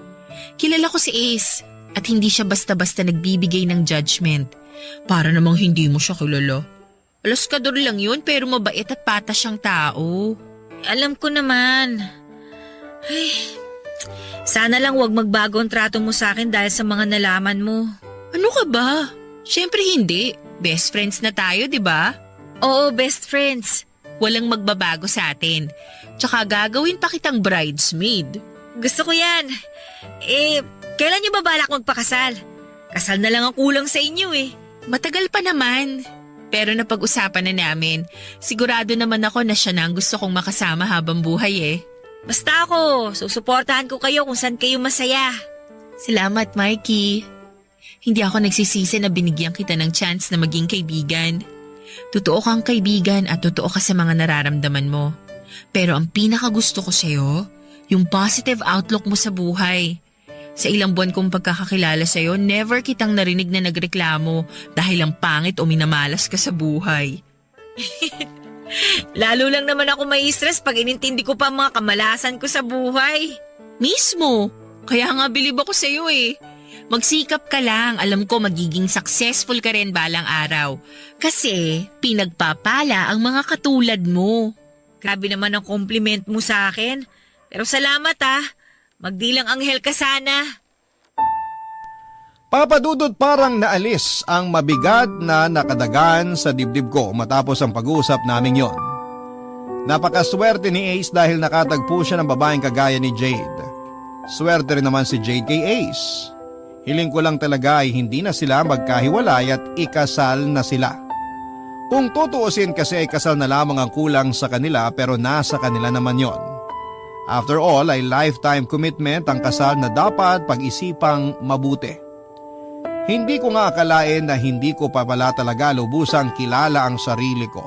Kilala ko si Ace at hindi siya basta-basta nagbibigay ng judgment. Para namang hindi mo siya kilala. Alaskador lang yun pero mabait at patas siyang tao. Alam ko naman. Ay, sana lang wag magbago ang trato mo sa akin dahil sa mga nalaman mo. Ano ka ba? Siyempre hindi. Best friends na tayo, di ba? Oo, best friends. Walang magbabago sa atin. Tsaka gagawin pa kitang bridesmaid. Gusto ko yan. Kailan niyo ba balak magpakasal? Kasal na lang ang kulang sa inyo eh. Matagal pa naman. Pero napag-usapan na namin. Sigurado naman ako na siya na ang gusto kong makasama habang buhay eh. Basta ako, susuportahan ko kayo kung saan kayo masaya. Salamat, Mikey. Hindi ako nagsisisi na binigyan kita ng chance na maging kaibigan. Totoo kang kaibigan at totoo ka sa mga nararamdaman mo. Pero ang pinakagusto ko sa'yo, yung positive outlook mo sa buhay. Sa ilang buwan kong pagkakakilala sa'yo, never kitang narinig na nagreklamo dahil ang pangit o minamalas ka sa buhay. Lalo lang naman ako may stress pag inintindi ko pa ang mga kamalasan ko sa buhay. Mismo! Kaya nga bilib ako sa'yo eh. Magsikap ka lang, alam ko magiging successful ka rin balang araw. Kasi pinagpapala ang mga katulad mo. Grabe naman ang compliment mo sa akin. Pero salamat Magdilang anghel ka sana. Papadudot parang naalis ang mabigat na nakadagan sa dibdib ko matapos ang pag-uusap naming yon. Napakaswerte ni Ace dahil nakatagpo siya ng babaeng kagaya ni Jade. Swerte rin naman si Jade kay Ace. Hiling ko lang talaga ay hindi na sila magkahiwalay at ikasal na sila. Kung tutuusin kasi ay kasal na lamang ang kulang sa kanila pero nasa kanila naman yon. After all ay lifetime commitment ang kasal na dapat pag-isipang mabuti. Hindi ko nga akalain na hindi ko pa pala talaga lubusang kilala ang sarili ko.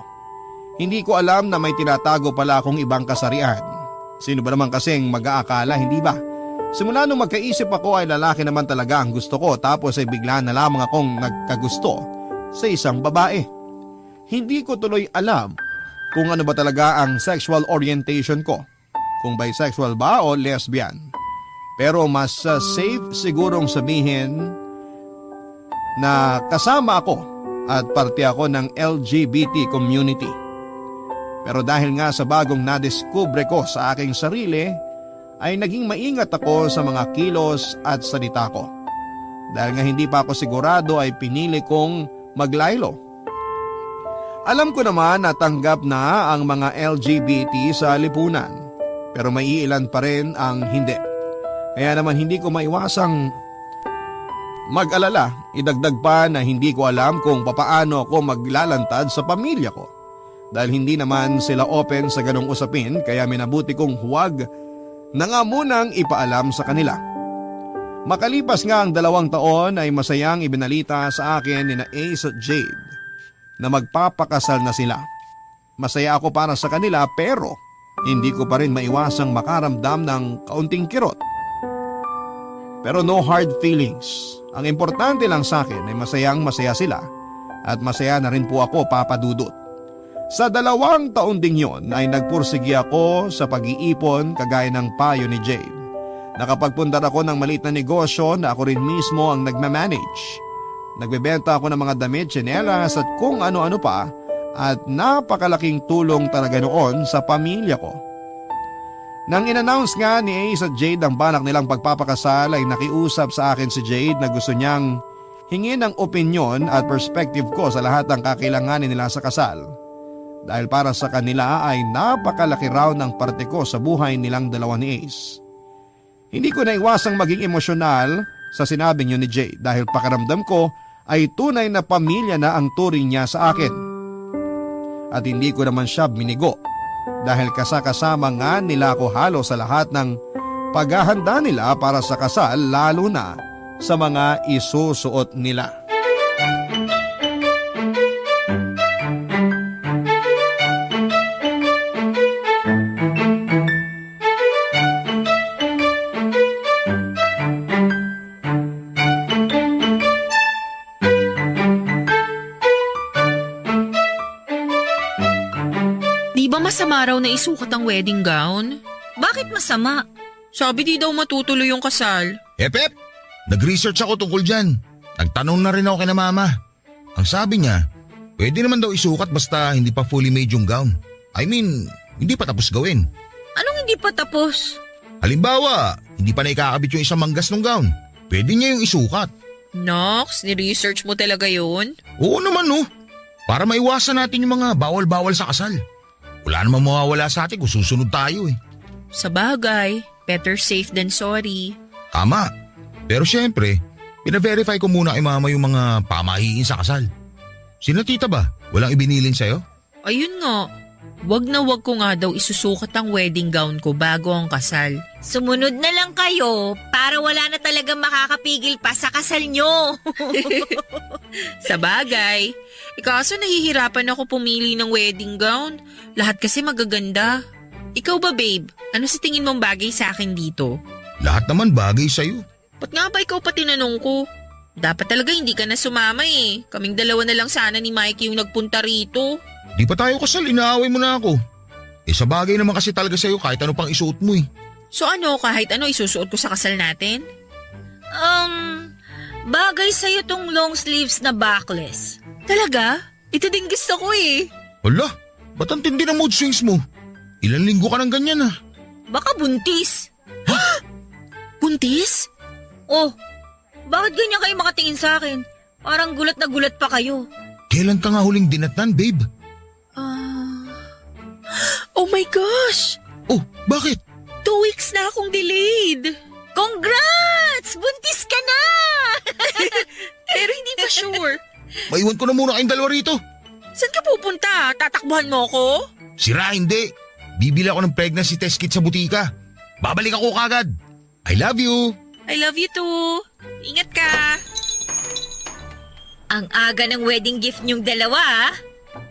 Hindi ko alam na may tinatago pala akong ibang kasarian. Sino ba naman kasing mag-aakala, hindi ba? Simula nung magkaisip ako ay lalaki naman talaga ang gusto ko tapos ay bigla na lamang akong nagkagusto sa isang babae. Hindi ko tuloy alam kung ano ba talaga ang sexual orientation ko. Kung bisexual ba o lesbian. Pero mas safe sigurong sabihin na kasama ako at parte ako ng LGBT community. Pero dahil nga sa bagong nadiskubre ko sa aking sarili, ay naging maingat ako sa mga kilos at salita ko. Dahil nga hindi pa ako sigurado ay pinili kong maglaylo. Alam ko naman na tanggap na ang mga LGBT sa lipunan, pero may iilan pa rin ang hindi. Kaya naman hindi ko maiwasang mag-alala, idagdag pa na hindi ko alam kung papaano ako maglalantad sa pamilya ko. Dahil hindi naman sila open sa ganong usapin kaya minabuti kong huwag na nga munang ipaalam sa kanila. Makalipas nga ang 2 taon ay masayang ibinalita sa akin ni na Ace at Jade na magpapakasal na sila. Masaya ako para sa kanila pero hindi ko pa rin maiwasang makaramdam ng kaunting kirot. Pero no hard feelings. Ang importante lang sa akin ay masayang masaya sila at masaya na rin po ako, Papa Dudut. Sa 2 taon ding yon ay nagpursigi ako sa pag-iipon kagaya ng payo ni Jade. Nakapagpundar ako ng maliit na negosyo na ako rin mismo ang nagmamanage. Nagbebenta ako ng mga damit, tsinelas at kung ano-ano pa at napakalaking tulong talaga noon sa pamilya ko. Nang in-announce nga ni Ace at Jade ang balak nilang pagpapakasal ay nakiusap sa akin si Jade na gusto niyang hingin ang opinyon at perspective ko sa lahat ng kakailanganin nila sa kasal. Dahil para sa kanila ay napakalaki raw ng parte ko sa buhay nilang dalawa ni Ace. Hindi ko naiwasang maging emosyonal sa sinabi niyo ni Jade dahil pakiramdam ko ay tunay na pamilya na ang turing niya sa akin. At hindi ko naman siya binigo dahil kasakasama nga nila ako halos sa lahat ng paghahanda nila para sa kasal, lalo na sa mga isusuot nila. Di ba masama raw na isukat ang wedding gown? Bakit masama? Sabi di daw matutuloy yung kasal. Epep, nag-research ako tungkol dyan. Nagtanong na rin ako kay na mama. Ang sabi niya, pwede naman daw isukat basta hindi pa fully made yung gown. I mean, hindi pa tapos gawin. Anong hindi pa tapos? Halimbawa, hindi pa naikakabit yung isang manggas ng gown. Pwede niya yung isukat. Nox, ni-research mo talaga yun? Oo naman no. Para maiwasan natin yung mga bawal-bawal sa kasal. Wala namang mawawala sa atin kung susunod tayo eh. Sa bagay, better safe than sorry. Tama. Pero syempre, pina-verify ko muna kay mama yung mga pamahiin sa kasal. Sina tita ba? Walang ibinilin sa'yo? Ayun nga, wag na wag ko nga daw isusukat ang wedding gown ko bago ang kasal. Sumunod na lang kayo para wala na talagang makakapigil pa sa kasal nyo. Sa bagay, ikaso nahihirapan ako pumili ng wedding gown. Lahat kasi magaganda. Ikaw ba babe, ano sa tingin mong bagay sa akin dito? Lahat naman bagay sa'yo. Ba't nga ba ikaw pa tinanong ko? Dapat talaga hindi ka na sumama eh. Kaming dalawa na lang sana ni Mikey yung nagpunta rito. Di pa tayo kasal, inaaway mo na ako. Sa bagay naman kasi talaga sa'yo kahit ano pang isuot mo eh. So ano, kahit ano isusuot ko sa kasal natin? Bagay sa'yo tong long sleeves na backless. Talaga? Ito din gusto ko eh. Hala, ba't ang tindi ng mood swings mo? Ilan linggo ka ng ganyan ah. Baka buntis. Buntis? Oh, bakit ganyan kayo makatingin sa akin? Parang gulat na gulat pa kayo. Kailan ka nga huling dinatnan, babe? Oh my gosh! Oh, bakit? 2 weeks na akong delayed. Congrats! Buntis ka na! Pero hindi pa sure. Maiwan ko na muna kayong dalawa rito. Saan ka pupunta? Tatakbuhan mo ko? Sira, hindi. Bibili ako ng pregnancy test kit sa butika. Babalik ako kagad. I love you. I love you too. Ingat ka. Ang aga ng wedding gift niyong dalawa, ah.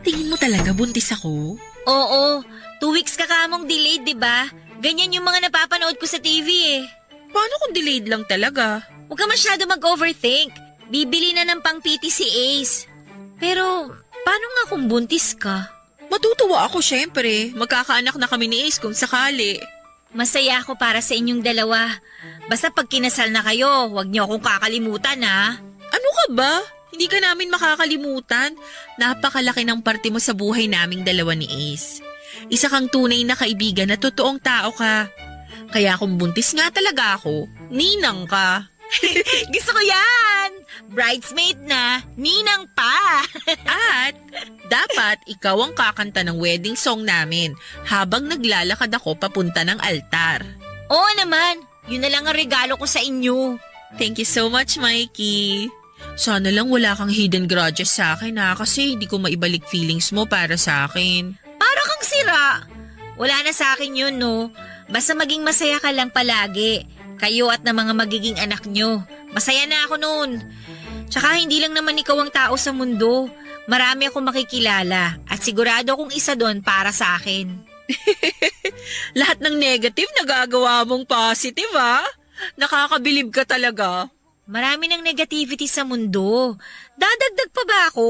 Tingin mo talaga buntis ako? Oo, 2 weeks ka kamong delayed, di ba? Ganyan yung mga napapanood ko sa TV eh. Paano kung delayed lang talaga? Huwag ka masyado mag-overthink. Bibili na ng pang-PT si Ace. Pero, paano nga kung buntis ka? Matutuwa ako syempre. Magkakaanak na kami ni Ace kung sakali. Masaya ako para sa inyong dalawa. Basta pag kinasal na kayo, huwag niyo akong kakalimutan ha. Ano ka ba? Hindi ka namin makakalimutan. Napakalaki ng parte mo sa buhay naming dalawa ni Ace. Isa kang tunay na kaibigan na totoong tao ka. Kaya kung buntis nga talaga ako, ninang ka. Gusto ko yan! Bridesmaid na, ninang pa! At dapat ikaw ang kakanta ng wedding song namin habang naglalakad ako papunta ng altar. Oo naman, yun na lang ang regalo ko sa inyo. Thank you so much, Mikey. Sana lang wala kang hidden grudges sa akin ha, kasi hindi ko maibalik feelings mo para sa akin. Para kang sira. Wala na sa akin yun, no? Basta maging masaya ka lang palagi. Kayo at na mga magiging anak nyo. Masaya na ako noon. Tsaka hindi lang naman ikaw ang tao sa mundo. Marami akong makikilala at sigurado kong isa doon para sa akin. Lahat ng negative nagagawa mong positive ha? Nakakabilib ka talaga. Marami ng negativity sa mundo. Dadagdag pa ba ako?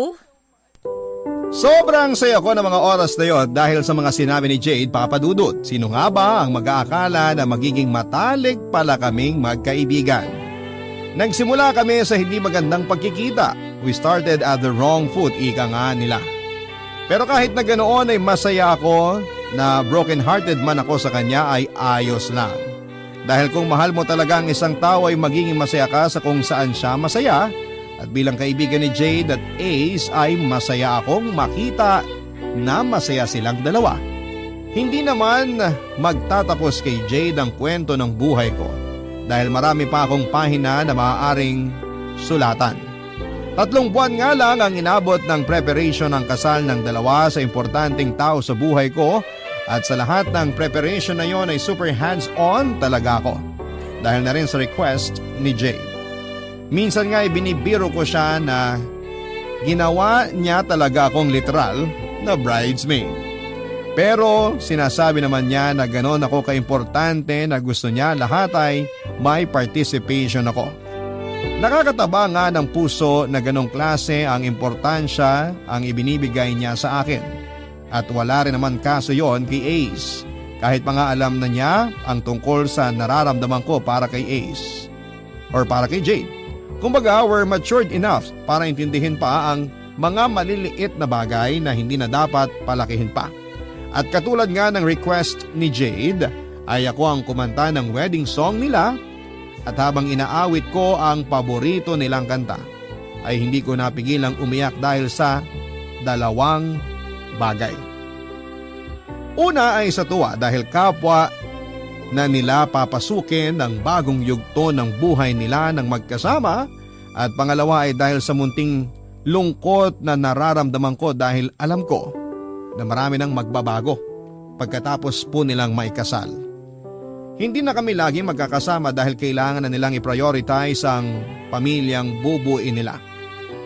Sobrang saya ko ng mga oras na yon dahil sa mga sinabi ni Jade, Papa Dudut. Sino nga ba ang mag-aakala na magiging matalik pala kaming magkaibigan? Nagsimula kami sa hindi magandang pagkikita. We started at the wrong foot, ika nga nila. Pero kahit na ganoon ay masaya ako na broken-hearted man ako sa kanya ay ayos lang. Dahil kung mahal mo talaga ang isang tao ay magiging masaya ka sa kung saan siya masaya. At bilang kaibigan ni Jade at Ace ay masaya akong makita na masaya silang dalawa. Hindi naman magtatapos kay Jade ang kwento ng buhay ko dahil marami pa akong pahina na maaaring sulatan. 3 buwan nga lang ang inabot ng preparation ng kasal ng dalawa sa importanteng tao sa buhay ko at sa lahat ng preparation na yon ay super hands-on talaga ako dahil na rin sa request ni Jade. Minsan nga ibinibiro ko siya na ginawa niya talaga akong literal na bridesmaid. Pero sinasabi naman niya na ganon ako kaimportante na gusto niya lahat ay may participation ako. Nakakataba nga ng puso na ganong klase ang importansya ang ibinibigay niya sa akin. At wala rin naman kaso yon kay Ace. Kahit pa nga alam na niya ang tungkol sa nararamdaman ko para kay Ace. Or para kay Jade. Kumbaga we're matured enough para intindihin pa ang mga maliliit na bagay na hindi na dapat palakihin pa. At katulad nga ng request ni Jade ay ako ang kumanta ng wedding song nila. At habang inaawit ko ang paborito nilang kanta ay hindi ko napigilang umiyak dahil sa 2 bagay. Una ay sa tuwa dahil kapwa na nila papasukin ang bagong yugto ng buhay nila ng magkasama at pangalawa ay dahil sa munting lungkot na nararamdaman ko dahil alam ko na marami nang magbabago pagkatapos po nilang maikasal. Hindi na kami lagi magkakasama dahil kailangan na nilang i-prioritize ang pamilyang bubuin nila.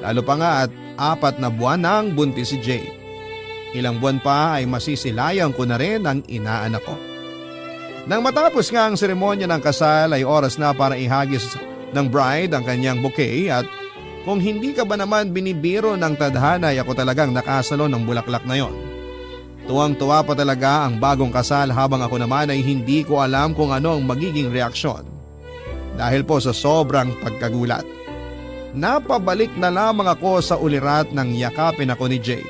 Lalo pa nga at 4 na buwan nang buntis si Jade. Ilang buwan pa ay masisilayan ko na rin ang inaanak ko. Nang matapos nga ang seremonya ng kasal ay oras na para ihagis ng bride ang kanyang bouquet at kung hindi ka ba naman binibiro ng tadhana ay ako talagang nakasalo ng bulaklak na yon. Tuwang-tuwa pa talaga ang bagong kasal habang ako naman ay hindi ko alam kung ano ang magiging reaksyon. Dahil po sa sobrang pagkagulat. Napabalik na lamang ako sa ulirat nang yakapin ako ni Jade.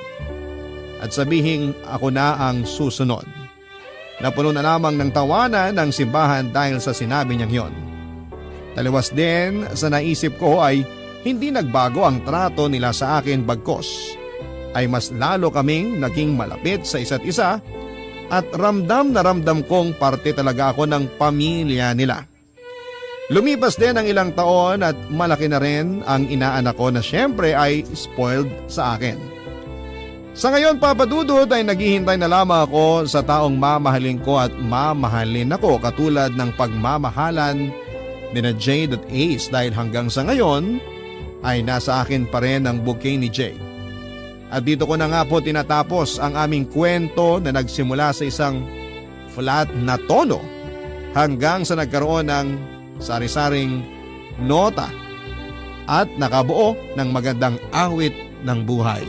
At sabihing ako na ang susunod. Napuno na lamang ng tawanan ng simbahan dahil sa sinabi niyang yon. Taliwas din sa naisip ko ay hindi nagbago ang trato nila sa akin bagkos. Ay mas lalo kaming naging malapit sa isa't isa at ramdam na ramdam kong parte talaga ako ng pamilya nila. Lumipas din ang ilang taon at malaki na rin ang inaanak ko na syempre ay spoiled sa akin. Sa ngayon Papa Dudut ay naghihintay na lamang ako sa taong mamahalin ko at mamahalin ako katulad ng pagmamahalan ni na Jade at Ace dahil hanggang sa ngayon ay nasa akin pa rin ang bouquet ni Jade. At dito ko na nga po tinatapos ang aming kwento na nagsimula sa isang flat na tono hanggang sa nagkaroon ng sari-saring nota at nakabuo ng magandang awit ng buhay.